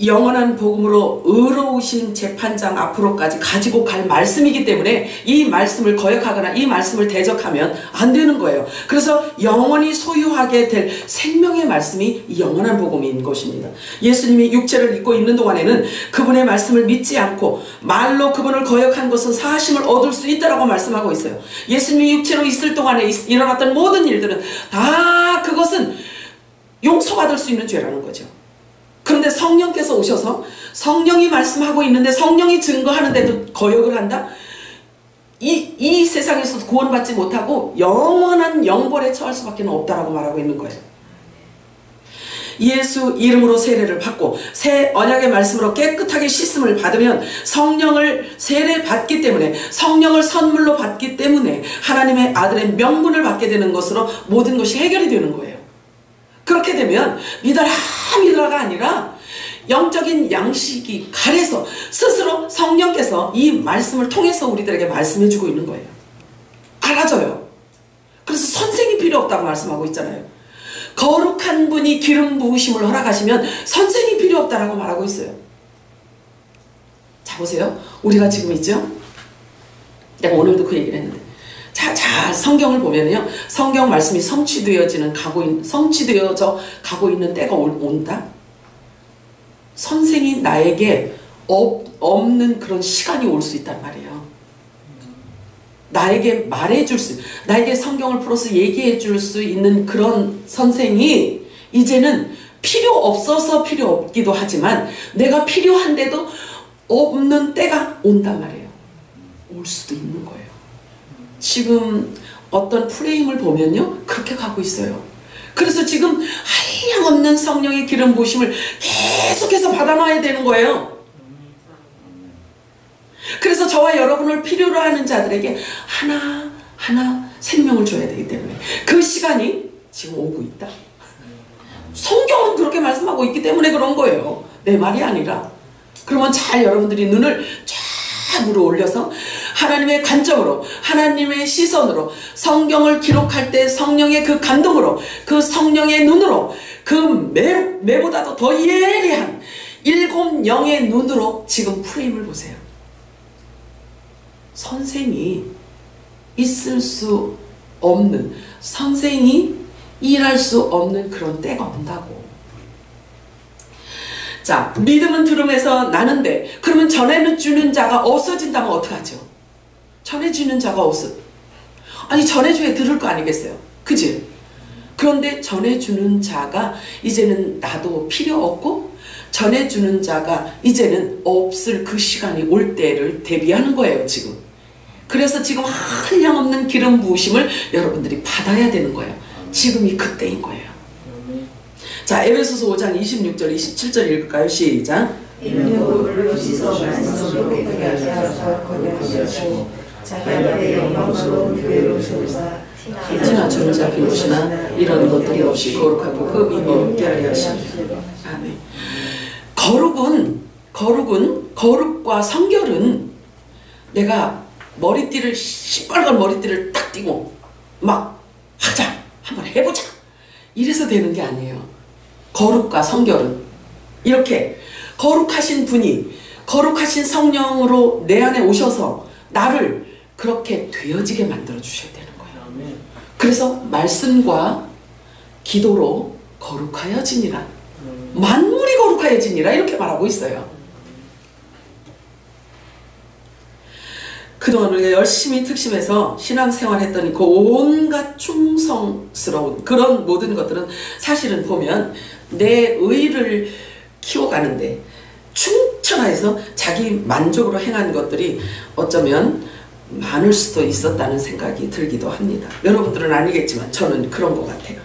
영원한 복음으로 의로우신 재판장 앞으로까지 가지고 갈 말씀이기 때문에 이 말씀을 거역하거나 이 말씀을 대적하면 안 되는 거예요. 그래서 영원히 소유하게 될 생명의 말씀이 영원한 복음인 것입니다. 예수님이 육체를 입고 있는 동안에는 그분의 말씀을 믿지 않고 말로 그분을 거역한 것은 사하심을 얻을 수 있다라고 말씀하고 있어요. 예수님이 육체로 있을 동안에 일어났던 모든 일들은 다 그것은 용서받을 수 있는 죄라는 거죠. 그런데 성령께서 오셔서 성령이 말씀하고 있는데 성령이 증거하는데도 거역을 한다? 이 세상에서도 구원받지 못하고 영원한 영벌에 처할 수밖에 없다라고 말하고 있는 거예요. 예수 이름으로 세례를 받고 새 언약의 말씀으로 깨끗하게 씻음을 받으면 성령을 세례 받기 때문에, 성령을 선물로 받기 때문에 하나님의 아들의 명분을 받게 되는 것으로 모든 것이 해결이 되는 거예요. 그렇게 되면 믿어라가 아니라 영적인 양식이 가려서 스스로 성령께서 이 말씀을 통해서 우리들에게 말씀해주고 있는 거예요. 알아져요. 그래서 선생이 필요 없다고 말씀하고 있잖아요. 거룩한 분이 기름 부으심을 허락하시면 선생이 필요 없다라고 말하고 있어요. 자, 보세요. 우리가 지금 있죠? 내가 오늘도 그 얘기를 했는데, 자, 성경을 보면요, 성경 말씀이 성취되어져 가고 있는 때가 온다. 선생이 나에게 없는 그런 시간이 올 수 있단 말이에요. 나에게 말해줄 나에게 성경을 풀어서 얘기해 줄 수 있는 그런 선생이 이제는 필요 없어서 필요 없기도 하지만 내가 필요한데도 없는 때가 온단 말이에요. 올 수도 있는 거예요. 지금 어떤 프레임을 보면요, 그렇게 가고 있어요. 그래서 지금 한량없는 성령의 기름 부으심을 계속해서 받아놔야 되는 거예요. 그래서 저와 여러분을 필요로 하는 자들에게 하나하나 생명을 줘야 되기 때문에 그 시간이 지금 오고 있다. 성경은 그렇게 말씀하고 있기 때문에 그런 거예요. 내 말이 아니라. 그러면 잘 여러분들이 눈을 쫙 물어 올려서 하나님의 관점으로, 하나님의 시선으로, 성경을 기록할 때 성령의 그 감동으로, 그 성령의 눈으로, 그 매보다도 더 예리한 7 영의 눈으로 지금 프레임을 보세요. 선생이 있을 수 없는, 선생이 일할 수 없는 그런 때가 온다고. 자, 믿음은 들음에서 나는데, 그러면 전해주는 자가 없어진다면 어떡하죠? 전해주는 자가 아니 전해줘야 들을 거 아니겠어요? 그지? 그런데 전해주는 자가 이제는 나도 필요 없고, 전해주는 자가 이제는 없을 그 시간이 올 때를 대비하는 거예요, 지금. 그래서 지금 한량없는 기름 부으심을 여러분들이 받아야 되는 거예요. 지금이 그때인 거예요. 자, 에베소서 5장 26절 27절 읽을까요? 시작. 이는 물로 씻어 말씀으로 깨끗하게 하사 거듭하시고 자기 앞에 영광스러운 교회로 세우사 티나 주름자 비롯이나 이런 것들이 없이 거룩하고 흠이 없게 하려 하시고. 아멘. 거룩과 성결은 내가 머리띠를, 시뻘건 머리띠를 딱 띄고 막 하자, 한번 해보자, 이래서 되는 게 아니에요. 거룩과 성결은 이렇게 거룩하신 분이, 거룩하신 성령으로 내 안에 오셔서 나를 그렇게 되어지게 만들어 주셔야 되는 거예요. 그래서 말씀과 기도로 거룩하여지니라, 만물이 거룩하여지니라, 이렇게 말하고 있어요. 그동안 우리가 열심히 특심해서 신앙생활 했더니 그 온갖 충성스러운 그런 모든 것들은 사실은 보면 내 의를 키워가는데 충천하여서 자기 만족으로 행한 것들이 어쩌면 많을 수도 있었다는 생각이 들기도 합니다. 여러분들은 아니겠지만 저는 그런 것 같아요.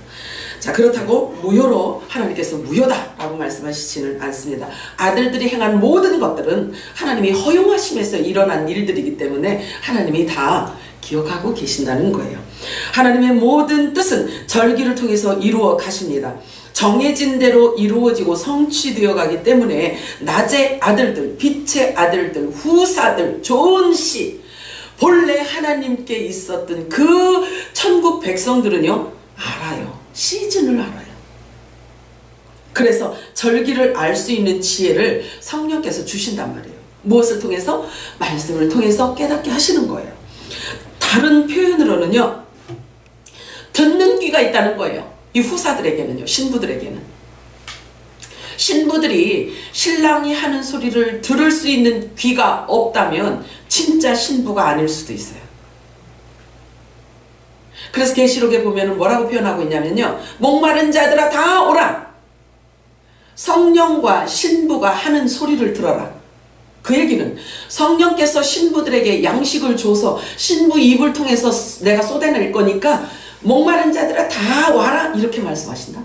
자, 그렇다고 무효로 하나님께서 무효다라고 말씀하시지는 않습니다. 아들들이 행한 모든 것들은 하나님이 허용하심에서 일어난 일들이기 때문에 하나님이 다 기억하고 계신다는 거예요. 하나님의 모든 뜻은 절기를 통해서 이루어 가십니다. 정해진 대로 이루어지고 성취되어 가기 때문에 낮의 아들들, 빛의 아들들, 후사들, 좋은 씨, 본래 하나님께 있었던 그 천국 백성들은요, 알아요. 시즌을 알아요. 그래서 절기를 알 수 있는 지혜를 성령께서 주신단 말이에요. 무엇을 통해서? 말씀을 통해서 깨닫게 하시는 거예요. 다른 표현으로는요, 듣는 귀가 있다는 거예요. 이 후사들에게는요, 신부들에게는. 신부들이 신랑이 하는 소리를 들을 수 있는 귀가 없다면 진짜 신부가 아닐 수도 있어요. 그래서 계시록에 보면 뭐라고 표현하고 있냐면요, 목마른 자들아 다 오라, 성령과 신부가 하는 소리를 들어라. 그 얘기는 성령께서 신부들에게 양식을 줘서 신부 입을 통해서 내가 쏟아낼 거니까 목마른 자들아 다 와라, 이렇게 말씀하신다.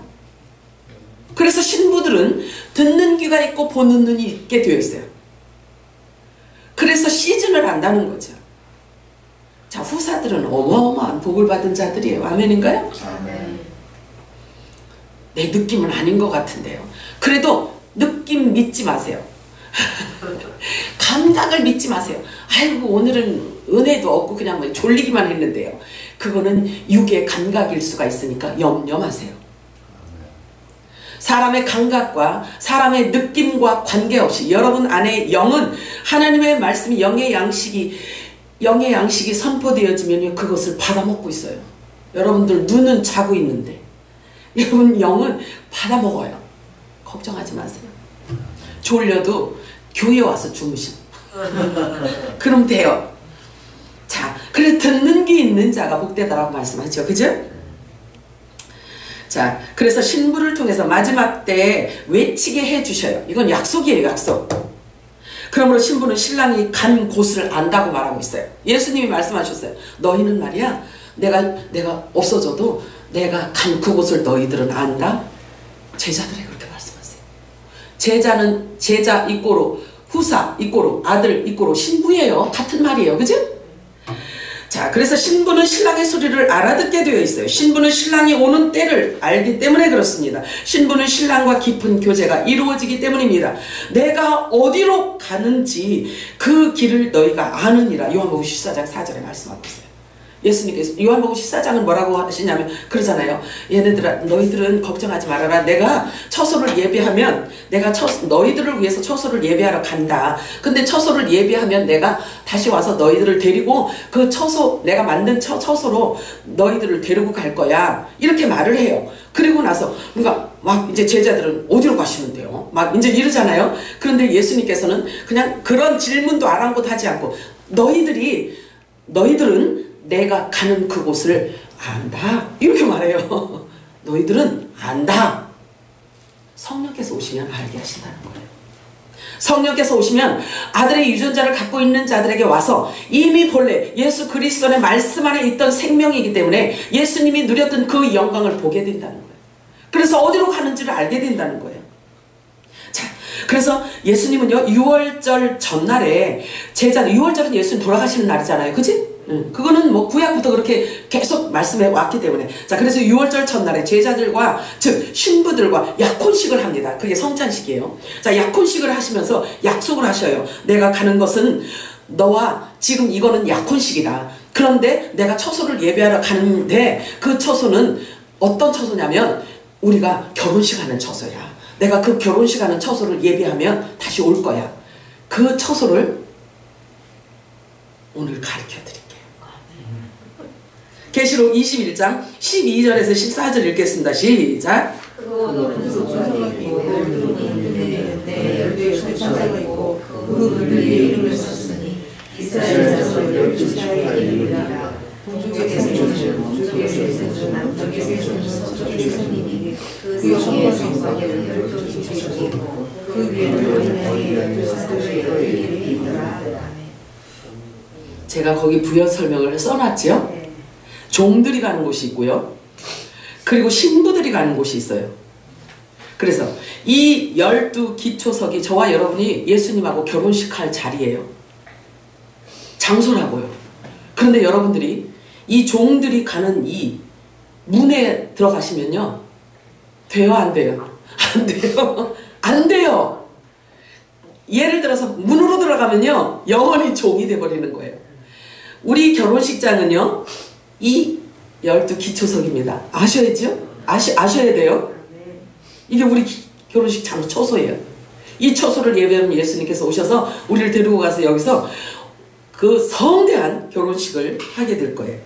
그래서 신부들은 듣는 귀가 있고 보는 눈이 있게 되어 있어요. 그래서 시즌을 안다는 거죠. 자, 후사들은 어마어마한 복을 받은 자들이에요. 아멘인가요? 아멘. 내 느낌은 아닌 것 같은데요. 그래도 느낌 믿지 마세요. 감각을 믿지 마세요. 아이고 오늘은 은혜도 없고 그냥 뭐 졸리기만 했는데요. 그거는 육의 감각일 수가 있으니까 염려 마세요. 사람의 감각과 사람의 느낌과 관계없이 여러분 안에 영은 하나님의 말씀이 영의 양식이 선포되어지면 그것을 받아먹고 있어요. 여러분들 눈은 자고 있는데 여러분 영은 받아먹어요. 걱정하지 마세요. 졸려도 교회 와서 주무신 그럼 돼요. 자, 그래서 듣는 귀 있는 자가 복되다라고 말씀하죠. 그죠? 자, 그래서 신부를 통해서 마지막 때에 외치게 해주셔요. 이건 약속이에요. 약속. 그러므로 신부는 신랑이 간 곳을 안다고 말하고 있어요. 예수님이 말씀하셨어요. 너희는 말이야, 내가 없어져도 내가 간 그곳을 너희들은 안다. 제자들에게 그렇게 말씀하세요. 제자는 제자 이꼬로, 후사 이꼬로, 아들 이꼬로, 신부예요. 같은 말이에요. 그죠? 자, 자, 그래서 신부는 신랑의 소리를 알아듣게 되어 있어요. 신부는 신랑이 오는 때를 알기 때문에 그렇습니다. 신부는 신랑과 깊은 교제가 이루어지기 때문입니다. 내가 어디로 가는지 그 길을 너희가 아느니라. 요한복음 14장 4절에 말씀하고 있어요. 예수님께서 요한복음 14장은 뭐라고 하시냐면 그러잖아요. 얘네들아, 너희들은 걱정하지 말아라. 내가 처소를 예비하면 내가 너희들을 위해서 처소를 예비하러 간다. 근데 처소를 예비하면 내가 다시 와서 너희들을 데리고 그 처소, 내가 만든 처소로 너희들을 데리고 갈 거야. 이렇게 말을 해요. 그리고 나서 그러니까 막 이제 제자들은 어디로 가시는데요? 막 이제 이러잖아요. 그런데 예수님께서는 그냥 그런 질문도 아랑곳하지 않고 너희들은 내가 가는 그곳을 안다. 이렇게 말해요. 너희들은 안다. 성령께서 오시면 알게 하신다는 거예요. 성령께서 오시면 아들의 유전자를 갖고 있는 자들에게 와서 이미 본래 예수 그리스도의 말씀 안에 있던 생명이기 때문에 예수님이 누렸던 그 영광을 보게 된다는 거예요. 그래서 어디로 가는지를 알게 된다는 거예요. 자, 그래서 예수님은요 6월절 전날에 제자들, 6월절은 예수님 돌아가시는 날이잖아요. 그치? 그거는 뭐 구약부터 그렇게 계속 말씀해 왔기 때문에. 자, 그래서 6월절 첫날에 제자들과 즉 신부들과 약혼식을 합니다. 그게 성찬식이에요. 자, 약혼식을 하시면서 약속을 하셔요. 내가 가는 것은 너와 지금 이거는 약혼식이다. 그런데 내가 처소를 예배하러 가는데 그 처소는 어떤 처소냐면 우리가 결혼식 하는 처소야. 내가 그 결혼식 하는 처소를 예배하면 다시 올 거야. 그 처소를 오늘 가르쳐 드릴게요. 계시록 21장 12절에서 14절 읽겠습니다. 시작. 제가 거기 부연 설명을 써놨죠. 종들이 가는 곳이 있고요. 그리고 신부들이 가는 곳이 있어요. 그래서 이 12기초석이 저와 여러분이 예수님하고 결혼식 할 자리예요. 장소라고요. 그런데 여러분들이 이 종들이 가는 이 문에 들어가시면요. 돼요? 안 돼요? 안 돼요. 안 돼요. 예를 들어서 문으로 들어가면요. 영원히 종이 돼버리는 거예요. 우리 결혼식장은요. 이 12기초석입니다. 아셔야죠? 아셔야 돼요? 이게 우리 결혼식 장소 처소예요. 이 처소를 예배하면 예수님께서 오셔서 우리를 데리고 가서 여기서 그 성대한 결혼식을 하게 될 거예요.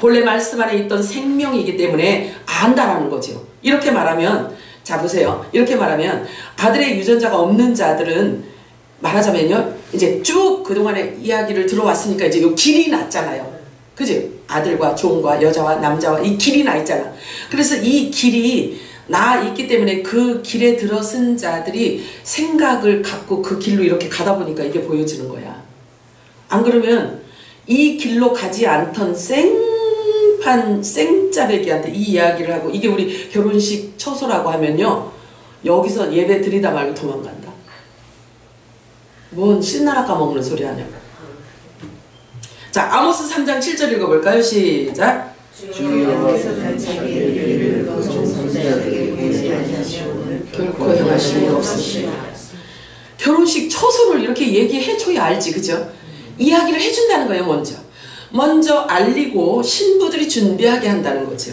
본래 말씀 안에 있던 생명이기 때문에 안다라는 거죠. 이렇게 말하면, 자 보세요. 이렇게 말하면 아들의 유전자가 없는 자들은 말하자면요, 이제 쭉 그동안의 이야기를 들어왔으니까 이제 요 길이 났잖아요. 그지? 아들과 종과 여자와 남자와 이 길이 나 있잖아. 그래서 이 길이 나 있기 때문에 그 길에 들어선 자들이 생각을 갖고 그 길로 이렇게 가다 보니까 이게 보여지는 거야. 안 그러면 이 길로 가지 않던 생짜배기한테 이 이야기를 하고 이게 우리 결혼식 처소라고 하면요, 여기서 예배 드리다 말고 도망간다. 뭔 신나라 까먹는 소리 하냐고. 자, 아모스 3장 7절 읽어볼까요? 시작. 결코 행하실 일 없으시라. 결혼식 처소를 이렇게 얘기해줘야 알지, 그죠? 이야기를 해준다는 거예요. 먼저 알리고 신부들이 준비하게 한다는 거죠.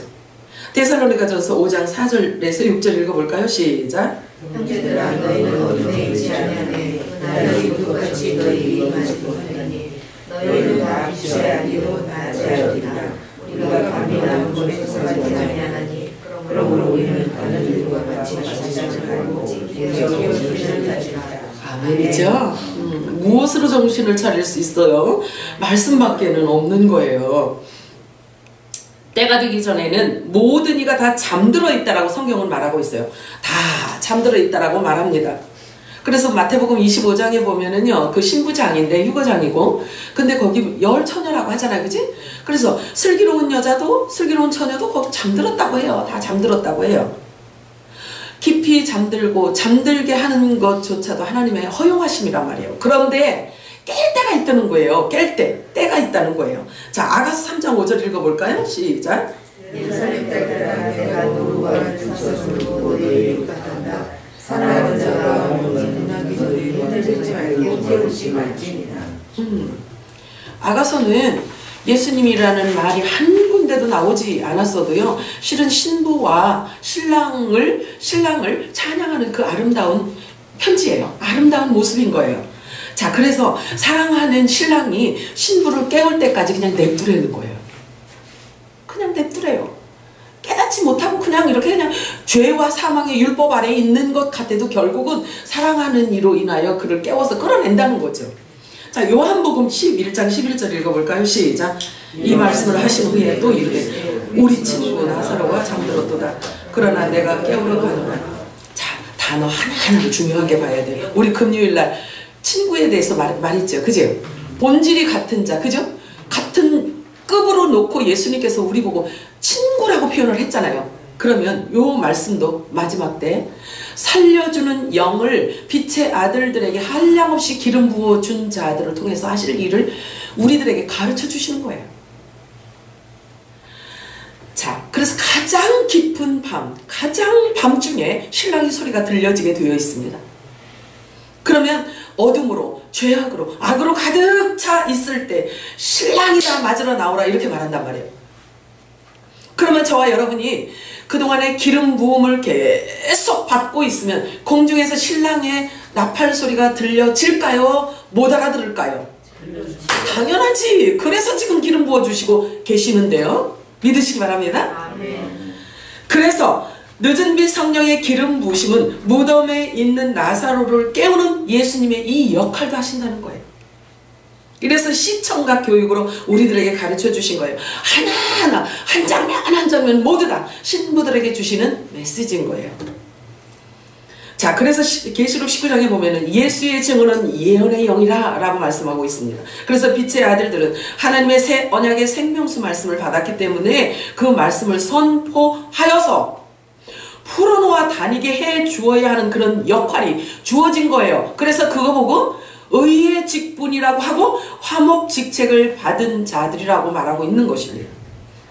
데살로니가전서 5장 4절에서 6절 읽어볼까요? 시작. 형제들아, 너희는 어둠에 있지 아니하되 나를 이루고 같이 너희 임하시고 하니 너희는 다 빛의 아니요 낮이하리라. 우리가 밤이 나온 곳에서 가지 아니하나니 그러므로 우리는 다른 이들과 같이 자장을 하고 정신을 다지라. 아멘이죠. 무엇으로 정신을 차릴 수 있어요? 말씀밖에는 없는 거예요. 때가 되기 전에는 모든 이가 다 잠들어 있다라고 성경은 말하고 있어요. 다 잠들어 있다라고 말합니다. 그래서 마태복음 25장에 보면은요, 그 신부장인데 휴거장이고, 근데 거기 열처녀라고 하잖아요, 그지? 그래서 슬기로운 여자도 슬기로운 처녀도 거기 잠들었다고 해요. 다 잠들었다고 해요. 깊이 잠들고 잠들게 하는 것조차도 하나님의 허용하심이란 말이에요. 그런데 깰 때가 있다는 거예요. 깰 때가 있다는 거예요. 자, 아가서 3장 5절 읽어볼까요? 시작. 예루살렘 딸들아 내가 노루와 주사슬로 너희를 부탁한다. 사랑하는 자가 문하기 전에 흔들리지 말게 태우지 말지니라. 아가서는 예수님이라는 말이 한 군데도 나오지 않았어도요, 실은 신부와 신랑을 찬양하는 그 아름다운 편지예요. 아름다운 모습인 거예요. 자, 그래서 사랑하는 신랑이 신부를 깨울 때까지 그냥 냅두라는 거예요. 그냥 냅두래요. 깨닫지 못하고 그냥 이렇게 그냥 죄와 사망의 율법 아래에 있는 것 같아도 결국은 사랑하는 이로 인하여 그를 깨워서 끌어낸다는 거죠. 자, 요한복음 11장 11절 읽어볼까요? 시작. 이 말씀을 하신 후에 또 이르되 우리 친구 나사로가 잠들었도다. 그러나 내가 깨우러 가노라. 자, 단어 하나하나를 중요하게 봐야 돼요. 우리 금요일날 친구에 대해서 말했죠. 그죠? 본질이 같은 자, 그죠? 같은 급으로 놓고 예수님께서 우리 보고 친구라고 표현을 했잖아요. 그러면 요 말씀도 마지막 때 살려주는 영을 빛의 아들들에게 한량없이 기름 부어준 자들을 통해서 하실 일을 우리들에게 가르쳐 주시는 거예요. 자, 그래서 가장 깊은 가장 밤중에 신랑의 소리가 들려지게 되어 있습니다. 그러면 어둠으로, 죄악으로, 악으로 가득 차 있을 때 신랑이다 맞으러 나오라 이렇게 말한단 말이에요. 그러면 저와 여러분이 그동안에 기름 부음을 계속 받고 있으면 공중에서 신랑의 나팔 소리가 들려질까요? 못 알아들을까요? 당연하지. 그래서 지금 기름 부어주시고 계시는데요. 믿으시기 바랍니다. 그래서 늦은 빛 성령의 기름 부으심은 무덤에 있는 나사로를 깨우는 예수님의 이 역할도 하신다는 거예요. 그래서 시청각 교육으로 우리들에게 가르쳐 주신 거예요. 하나하나 한 장면 한 장면 모두 다 신부들에게 주시는 메시지인 거예요. 자, 그래서 계시록 19장에 보면은 예수의 증언은 예언의 영이라 라고 말씀하고 있습니다. 그래서 빛의 아들들은 하나님의 새 언약의 생명수 말씀을 받았기 때문에 그 말씀을 선포하여서 풀어놓아 다니게 해 주어야 하는 그런 역할이 주어진 거예요. 그래서 그거 보고 의의 직분이라고 하고 화목직책을 받은 자들이라고 말하고 있는 것입니다.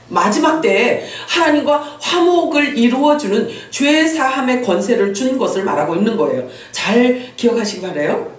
마지막 때에 하나님과 화목을 이루어주는 죄사함의 권세를 준 것을 말하고 있는 거예요. 잘 기억하시기 바라요.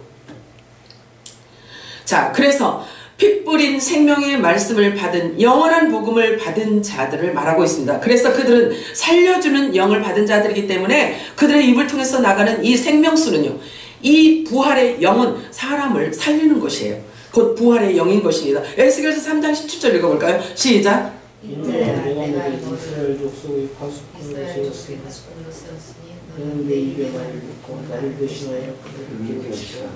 자, 그래서 피 뿌린 생명의 말씀을 받은 영원한 복음을 받은 자들을 말하고 있습니다. 그래서 그들은 살려주는 영을 받은 자들이기 때문에 그들의 입을 통해서 나가는 이 생명수는요, 이 부활의 영은 사람을 살리는 것이에요. 곧 부활의 영인 것입니다. 에스겔서 3장 17절 읽어볼까요? 시작. 인자야 내가 이것을 족속의 파수꾼으로 세웠으니 너는 내 입의 말을 듣고 나를 대신하여 그들을 기억하시라.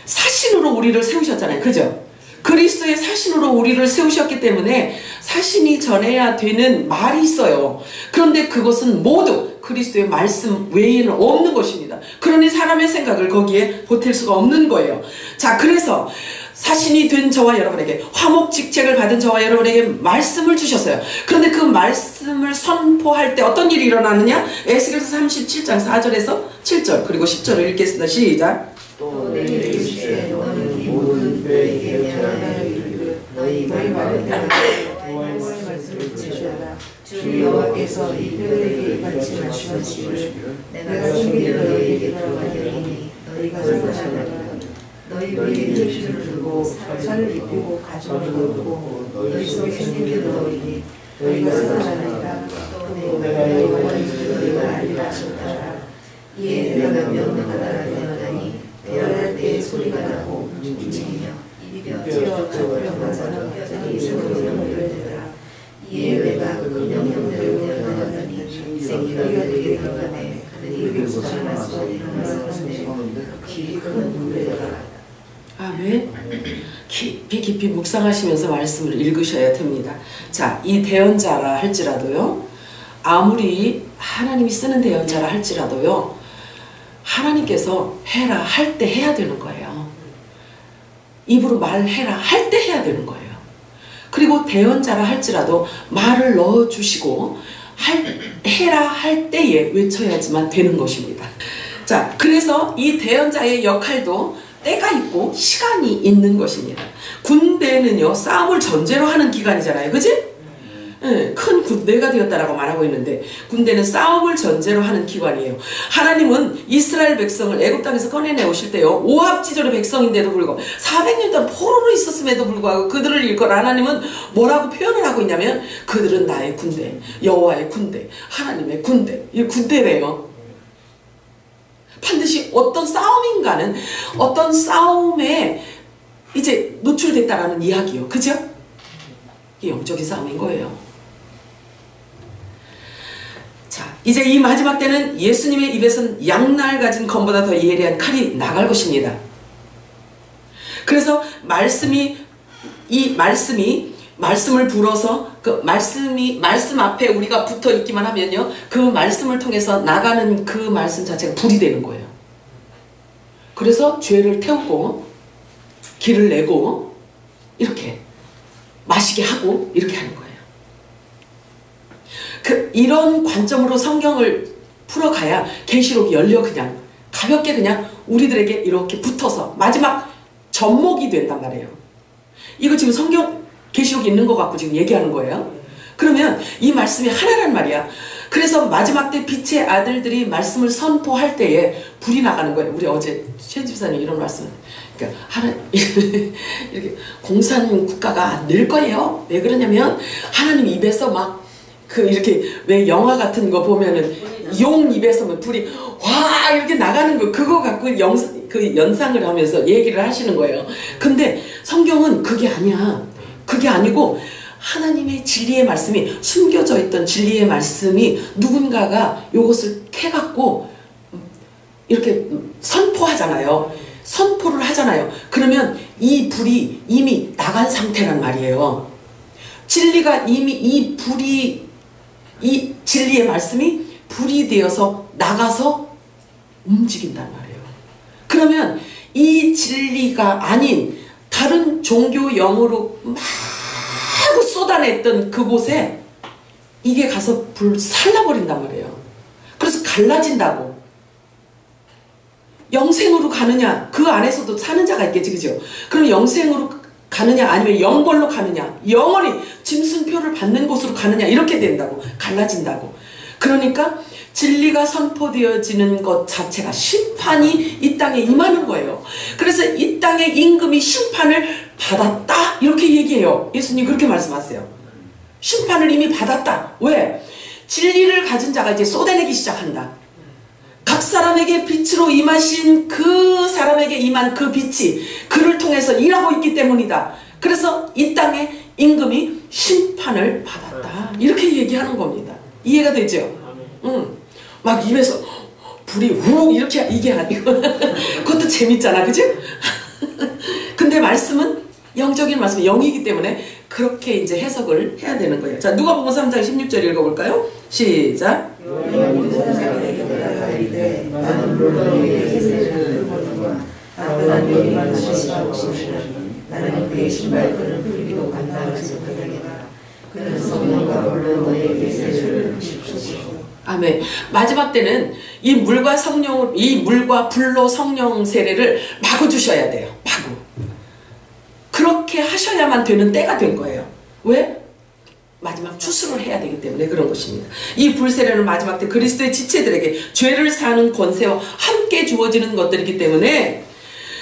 사신으로 우리를 세우셨잖아요. 그죠? 그리스도의 사신으로 우리를 세우셨기 때문에 사신이 전해야 되는 말이 있어요. 그런데 그것은 모두 그리스도의 말씀 외에는 없는 것입니다. 그러니 사람의 생각을 거기에 보탤 수가 없는 거예요. 자, 그래서 사신이 된 저와 여러분에게, 화목직책을 받은 저와 여러분에게 말씀을 주셨어요. 그런데 그 말씀을 선포할 때 어떤 일이 일어나느냐? 에스겔서 37장 4절에서 7절 그리고 10절을 읽겠습니다. 시작. 또 내게 이르시되 너는 이 모든 뼈에게 명하여 이르기를 너희 말을 따르고 여호와의 말씀을 지키라. 주 여호와께서 이 뼈에게 같이 말씀하시기를 내가 승리를 너희에게 들어가리니 너희가 생각하라. 너희 위에 혈줄을 두고 살을 입고 가죽을 입고 너희 속에 생기를 넣으니 너희가 생각하니라. 또 내가 여호와인 줄 너희가 알리라 하셨다. 이에 내가 명령하라 되었나니 대화할 때의 소리가 나고 움직이며 이뼈 잡으려고 뼈들이 손으로 연결되더라. 이에 내가 그 명령대로 되어나가니 생기가 그들에게 들어가네. 그들이 목숨하면서 일어나서는데 깊이 큰 물에 들어가다. 아멘. 깊이 묵상하시면서 말씀을 읽으셔야 됩니다. 자, 이 대언자라 할지라도요, 아무리 하나님이 쓰는 대언자라 할지라도요, 하나님께서 해라 할 때 해야 되는 거예요. 입으로 말해라 할 때 해야 되는 거예요. 그리고 대언자라 할지라도 말을 넣어주시고 해라 할 때에 외쳐야지만 되는 것입니다. 자, 그래서 이 대언자의 역할도 때가 있고 시간이 있는 것입니다. 군대는요, 싸움을 전제로 하는 기간이잖아요. 그지? 네, 큰 군대가 되었다라고 말하고 있는데, 군대는 싸움을 전제로 하는 기관이에요. 하나님은 이스라엘 백성을 애굽 땅에서 꺼내내 오실 때요, 오합지졸의 백성인데도 불구하고 400년 동안 포로로 있었음에도 불구하고 그들을 일컬어 하나님은 뭐라고 표현을 하고 있냐면, 그들은 나의 군대, 여호와의 군대, 하나님의 군대, 이 군대래요. 반드시 어떤 싸움인가는 어떤 싸움에 이제 노출됐다라는 이야기요. 그죠? 이게 영적인 싸움인 거예요. 자, 이제 이 마지막 때는 예수님의 입에선 양날 가진 검보다 더 예리한 칼이 나갈 것입니다. 그래서 말씀을 불어서 그 말씀 앞에 우리가 붙어 있기만 하면요, 그 말씀을 통해서 나가는 그 말씀 자체가 불이 되는 거예요. 그래서 죄를 태우고 길을 내고 이렇게 마시게 하고 이렇게 하는 거예요. 이런 관점으로 성경을 풀어가야 계시록이 열려 그냥 가볍게 그냥 우리들에게 이렇게 붙어서 마지막 접목이 된단 말이에요. 이거 지금 성경 계시록이 있는 것 같고 지금 얘기하는 거예요. 그러면 이 말씀이 하나란 말이야. 그래서 마지막 때 빛의 아들들이 말씀을 선포할 때에 불이 나가는 거예요. 우리 어제 최 집사님 이런 말씀, 그러니까 이렇게 공산 국가가 안 늘 거예요. 왜 그러냐면 하나님 입에서 막 이렇게 왜 영화 같은 거 보면은 용 입에서 불이 와 이렇게 나가는 거, 그거 갖고 연상을 하면서 얘기를 하시는 거예요. 근데 성경은 그게 아니야. 그게 아니고 하나님의 진리의 말씀이, 숨겨져 있던 진리의 말씀이 누군가가 이것을 캐갖고 이렇게 선포하잖아요. 선포를 하잖아요. 그러면 이 불이 이미 나간 상태란 말이에요. 진리가 이미 이 진리의 말씀이 불이 되어서 나가서 움직인단 말이에요. 그러면 이 진리가 아닌 다른 종교 영으로 막 쏟아냈던 그곳에 이게 가서 불 살라버린단 말이에요. 그래서 갈라진다고. 영생으로 가느냐, 그 안에서도 사는 자가 있겠지, 그죠? 그럼 영생으로 가느냐 아니면 영벌로 가느냐, 영원히 짐승표를 받는 곳으로 가느냐, 이렇게 된다고. 갈라진다고. 그러니까 진리가 선포되어지는 것 자체가 심판이 이 땅에 임하는 거예요. 그래서 이 땅의 임금이 심판을 받았다 이렇게 얘기해요. 예수님 그렇게 말씀하세요. 심판을 이미 받았다. 왜? 진리를 가진 자가 이제 쏟아내기 시작한다. 각 사람에게 빛으로 임하신 그 사람에게 임한 그 빛이 그를 통해서 일하고 있기 때문이다. 그래서 이 땅의 임금이 심판을 받았다 이렇게 얘기하는 겁니다. 이해가 되죠? 막 입에서 불이 훅 이렇게, 이게 아니고 그것도 재밌잖아, 그죠? 근데 말씀은 영적인 말씀은 영이기 때문에 그렇게 이제 해석을 해야 되는 거예요. 자, 누가복음 3장 16절 읽어볼까요? 시작. 나는 그의 신발끈을 풀기도 간다하지 못하겠다. 그는 성령과 물로 너의 메시지를 주십시오. 아멘. 마지막 때는 이 물과 불로 성령 세례를 마구 주셔야 돼요. 마구. 그렇게 하셔야만 되는 때가 된 거예요. 왜? 마지막 추수를 해야 되기 때문에 그런 것입니다. 이 불세례는 마지막 때 그리스도의 지체들에게 죄를 사는 권세와 함께 주어지는 것들이기 때문에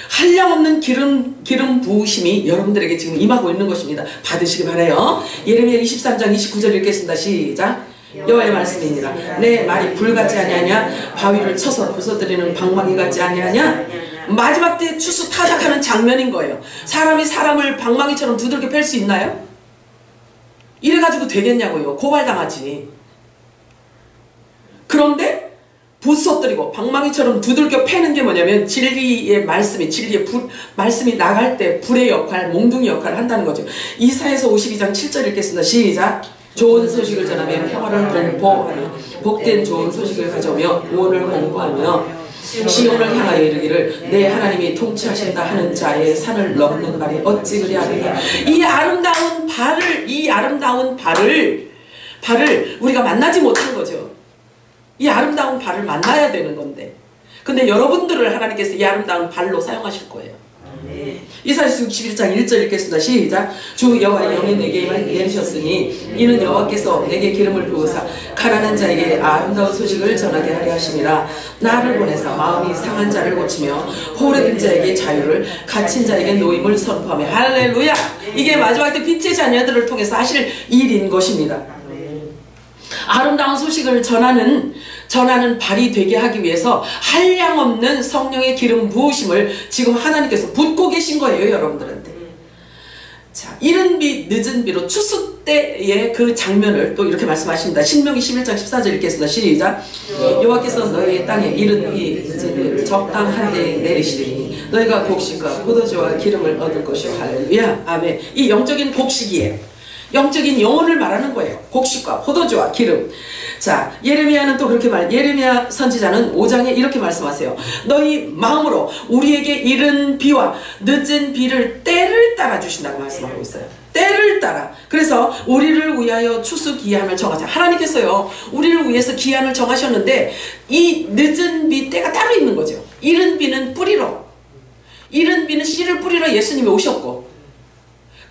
한량없는 기름 부으심이 여러분들에게 지금 임하고 있는 것입니다. 받으시기 바라요. 예레미야 23장 29절 읽겠습니다. 시작. 여호와의 말씀이니라. 내 말이 불같지 아니하냐? 바위를 쳐서 부숴드리는 방망이 같지 아니하냐? 마지막 때 추수 타작하는 장면인 거예요. 사람이 사람을 방망이처럼 두들겨 팰 수 있나요? 이래가지고 되겠냐고요. 고발당하지. 그런데 부숴뜨리고 방망이처럼 두들겨 패는 게 뭐냐면 진리의 말씀이, 말씀이 나갈 때 불의 역할, 몽둥이 역할을 한다는 거죠. 이사야서 52장 7절 읽겠습니다. 시작. 좋은 소식을 전하며 평화를 공포하며 복된 좋은 소식을 가져오며 구원을 공포하며 시온을 향하여 이르기를 내 하나님이 통치하신다 하는 자의 산을 넘는 발이 어찌 그리하리까. 이 아름다운 발을 우리가 만나지 못한 거죠. 이 아름다운 발을 만나야 되는 건데, 근데 여러분들을 하나님께서 이 아름다운 발로 사용하실 거예요. 이사야서 61장 1절 읽겠습니다. 시작. 주 여호와의 영이 내게 내리셨으니 이는 여호와께서 내게 기름을 부으사 가난한 자에게 아름다운 소식을 전하게 하려 하심이라. 나를 보내사 마음이 상한 자를 고치며 호래된 자에게 자유를, 갇힌 자에게 노임을 선포하며. 할렐루야. 이게 마지막 때 빛의 자녀들을 통해서 하실 일인 것입니다. 아름다운 소식을 전하는 발이 되게 하기 위해서 한량없는 성령의 기름 부으심을 지금 하나님께서 붓고 계신 거예요, 여러분들한테. 자, 이른 비 늦은 비로 추수 때의 그 장면을 또 이렇게 말씀하십니다. 신명기 11장 14절 읽겠습니다. 시작. 여호와께서 너희의 땅에 이른 비 늦은 비를 적당한 때에 내리시리니 너희가 곡식과 포도주와 기름을 얻을 것이요. 할렐루야. 아멘. 이 영적인 곡식이에요. 영적인 영혼을 말하는 거예요. 곡식과 포도주와 기름. 자, 예레미야는 또 그렇게 예레미야 선지자는 5장에 이렇게 말씀하세요. 너희 마음으로 우리에게 이른 비와 늦은 비를 때를 따라 주신다고 말씀하고 있어요. 때를 따라. 그래서 우리를 위하여 추수 기한을 정하자. 하나님께서요, 우리를 위해서 기한을 정하셨는데 이 늦은 비 때가 따로 있는 거죠. 이른 비는 뿌리로, 이른 비는 씨를 뿌리러 예수님이 오셨고,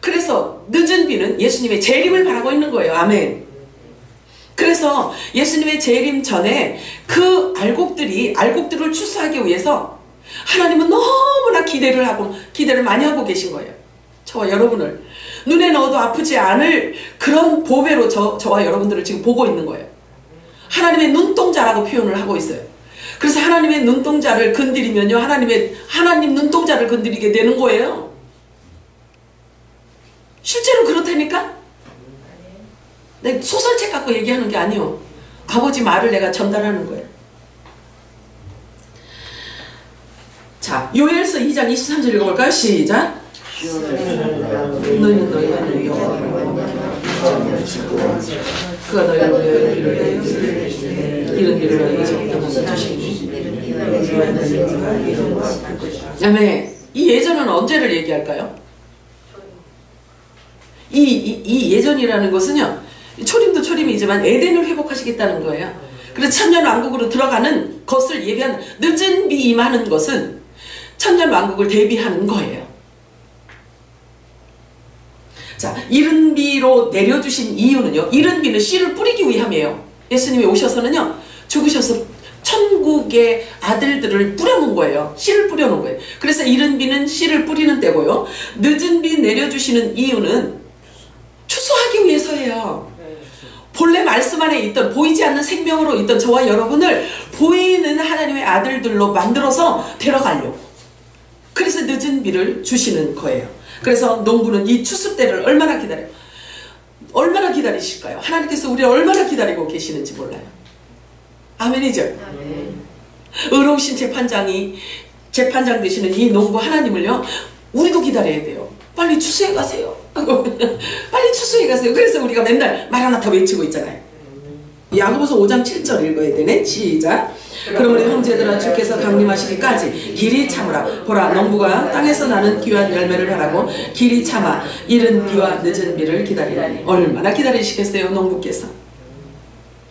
그래서 늦은 비는 예수님의 재림을 바라고 있는 거예요. 아멘. 그래서 예수님의 재림 전에 그 알곡들을 추수하기 위해서 하나님은 너무나 기대를 많이 하고 계신 거예요. 저와 여러분을 눈에 넣어도 아프지 않을 그런 보배로 저와 여러분들을 지금 보고 있는 거예요. 하나님의 눈동자라고 표현을 하고 있어요. 그래서 하나님의 눈동자를 건드리면요, 하나님 눈동자를 건드리게 되는 거예요. 실제로 그렇다니까? 내가 소설책 갖고 얘기하는 게 아니요. 아버지 말을 내가 전달하는 거예요. 자, 요엘서 2장 23절 읽어볼까요? 시작. 너희는 너희가 여호와를 그가 너희를 이런 비를 너희에게 적당한 것이니. 아멘. 이 예전은 언제를 얘기할까요? 이 예전이라는 것은요, 초림도 초림이지만 에덴을 회복하시겠다는 거예요. 그래서 천년왕국으로 들어가는 것을 예비한 늦은 비 임하는 것은 천년왕국을 대비하는 거예요. 자, 이른 비로 내려주신 이유는요, 이른 비는 씨를 뿌리기 위함이에요. 예수님이 오셔서는요, 죽으셔서 천국의 아들들을 뿌려놓은 거예요. 씨를 뿌려놓은 거예요. 그래서 이른 비는 씨를 뿌리는 때고요, 늦은 비 내려주시는 이유는 추수하기 위해서예요. 본래 말씀 안에 있던, 보이지 않는 생명으로 있던 저와 여러분을 보이는 하나님의 아들들로 만들어서 데려가려고. 그래서 늦은 비를 주시는 거예요. 그래서 농부는 이 추수 때를 얼마나 기다리실까요? 하나님께서 우리를 얼마나 기다리고 계시는지 몰라요. 아멘이죠? 아멘. 의로우신 재판장 되시는 이 농부 하나님을요, 우리도 기다려야 돼요. 빨리 추수해 가세요. 빨리 추수해 가세요. 그래서 우리가 맨날 마라나타 외치고 있잖아요. 야고보서 5장 7절 읽어야 되네. 시작. 그러므로 형제들아, 주께서 강림하시기까지 길이 참으라. 보라, 농부가 땅에서 나는 귀한 열매를 바라고 길이 참아 이른 비와 늦은 비를 기다리라니. 얼마나 기다리시겠어요, 농부께서.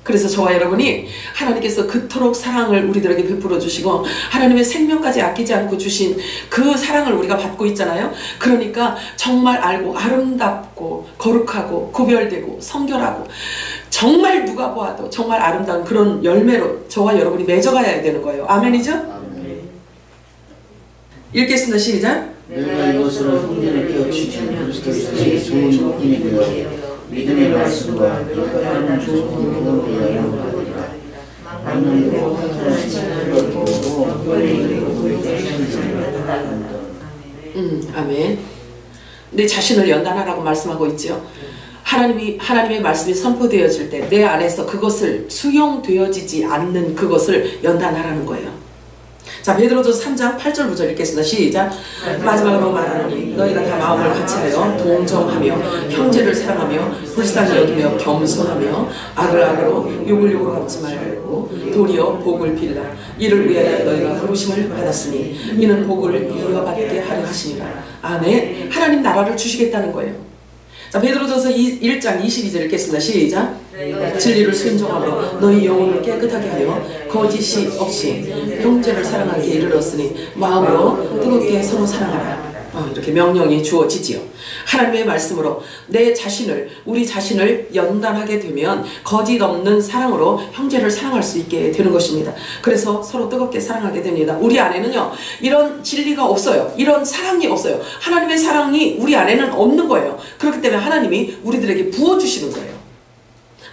그래서 저와 여러분이 하나님께서 그토록 사랑을 우리들에게 베풀어 주시고 하나님의 생명까지 아끼지 않고 주신 그 사랑을 우리가 받고 있잖아요. 그러니까 정말 알고 아름답고 거룩하고 구별되고 성결하고 정말 누가 보아도 정말 아름다운 그런 열매로 저와 여러분이 맺어가야 되는 거예요. 아멘이죠? 아멘. 읽겠습니다. 시작. 내가 이것으로 형제를 깨우치면 그리스도의 좋은 복음이 되어 믿음의 말씀과 그것과는 좋은 복음으로 위하여 하리라. 만능으로 한탄한 자를 보고 권리이고 아멘. 내 자신을 연단하라고 말씀하고 있죠. 하나님의 말씀이 선포되어질 때 내 안에서 그것을 수용되어지지 않는 그것을 연단하라는 거예요. 자, 베드로전서 3장 8절 9절 읽겠습니다. 시작. 마지막으로 말하노니 너희가 다 마음을 같이하여 동정하며 형제를 사랑하며 불쌍히 여기며 겸손하며 악을 악으로 욕을 욕으로 갚지 말고 도리어 복을 빌라. 이를 위하여 너희가 부르심을 받았으니 이는 복을 이어받게 하려 하시니라. 아멘. 하나님 나라를 주시겠다는 거예요. 자, 베드로전서 1장 22절 읽겠습니다. 시작. 진리를 순종함으로 너희 영혼을 깨끗하게 하여 거짓이 없이 형제를 사랑하기에 이르렀으니 마음으로 뜨겁게 서로 사랑하라. 이렇게 명령이 주어지지요. 하나님의 말씀으로 우리 자신을 연단하게 되면 거짓 없는 사랑으로 형제를 사랑할 수 있게 되는 것입니다. 그래서 서로 뜨겁게 사랑하게 됩니다. 우리 안에는요, 이런 진리가 없어요. 이런 사랑이 없어요. 하나님의 사랑이 우리 안에는 없는 거예요. 그렇기 때문에 하나님이 우리들에게 부어주시는 거예요.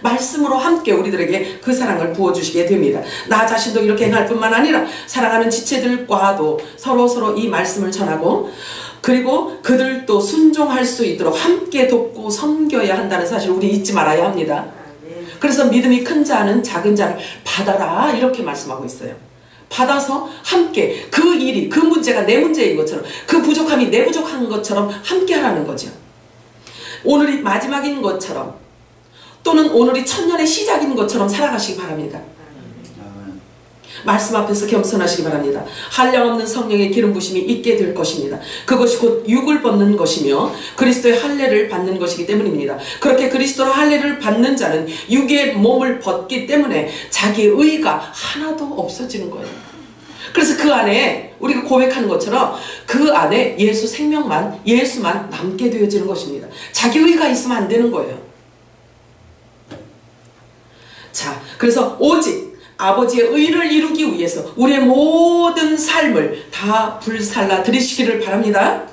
말씀으로 함께 우리들에게 그 사랑을 부어주시게 됩니다. 나 자신도 이렇게 행할 뿐만 아니라 사랑하는 지체들과도 서로 이 말씀을 전하고, 그리고 그들도 순종할 수 있도록 함께 돕고 섬겨야 한다는 사실을 우리 잊지 말아야 합니다. 그래서 믿음이 큰 자는 작은 자를 받아라, 이렇게 말씀하고 있어요. 받아서 함께 그 일이, 그 문제가 내 문제인 것처럼, 그 부족함이 내 부족한 것처럼 함께 하라는 거죠. 오늘이 마지막인 것처럼, 또는 오늘이 천년의 시작인 것처럼 살아가시기 바랍니다. 말씀 앞에서 겸손하시기 바랍니다. 한량없는 성령의 기름 부심이 있게 될 것입니다. 그것이 곧 육을 벗는 것이며 그리스도의 할례를 받는 것이기 때문입니다. 그렇게 그리스도로 할례를 받는 자는 육의 몸을 벗기 때문에 자기의 의가 하나도 없어지는 거예요. 그래서 그 안에 우리가 고백하는 것처럼 그 안에 예수만 남게 되어지는 것입니다. 자기 의가 있으면 안 되는 거예요. 자, 그래서 오직 아버지의 의를 이루기 위해서 우리의 모든 삶을 다 불살라 드리시기를 바랍니다.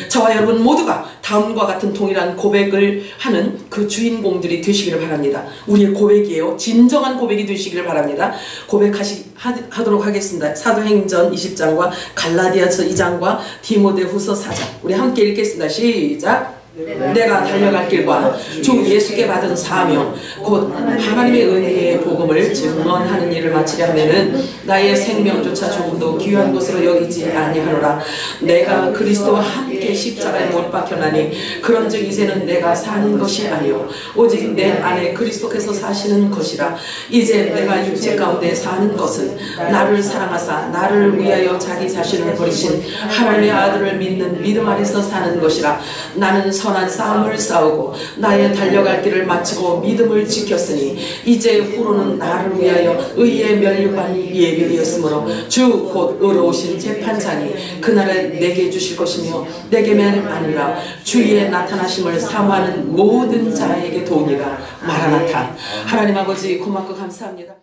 저와 여러분 모두가 다음과 같은 동일한 고백을 하는 그 주인공들이 되시기를 바랍니다. 우리의 고백이에요. 진정한 고백이 되시기를 바랍니다. 고백하도록 하겠습니다. 사도행전 20장과 갈라디아서 2장과 디모데후서 4장 우리 함께 읽겠습니다. 시작. 내가 달려갈 길과 주 예수께 받은 사명 곧 하나님의 은혜의 복음을 증언하는 일을 마치려 하면은 나의 생명조차 조금도 귀한 것으로 여기지 아니하노라. 내가 그리스도와 함께 십자가에 못 박혀나니 그런즉 이제는 내가 사는 것이 아니요 오직 내 안에 그리스도께서 사시는 것이라. 이제 내가 육체 가운데 사는 것은 나를 사랑하사 나를 위하여 자기 자신을 버리신 하나님의 아들을 믿는 믿음 안에서 사는 것이라. 나는 선한 싸움을 싸우고 나의 달려갈 길을 마치고 믿음을 지켰으니 이제 후로는 나를 위하여 의의 면류관이 예비되었으므로 주 곧 의로우신 재판장이 그날에 내게 주실 것이며 내게만 아니라 주의 나타나심을 사모하는 모든 자에게 도우니라. 마라나타. 하나님 아버지 고맙고 감사합니다.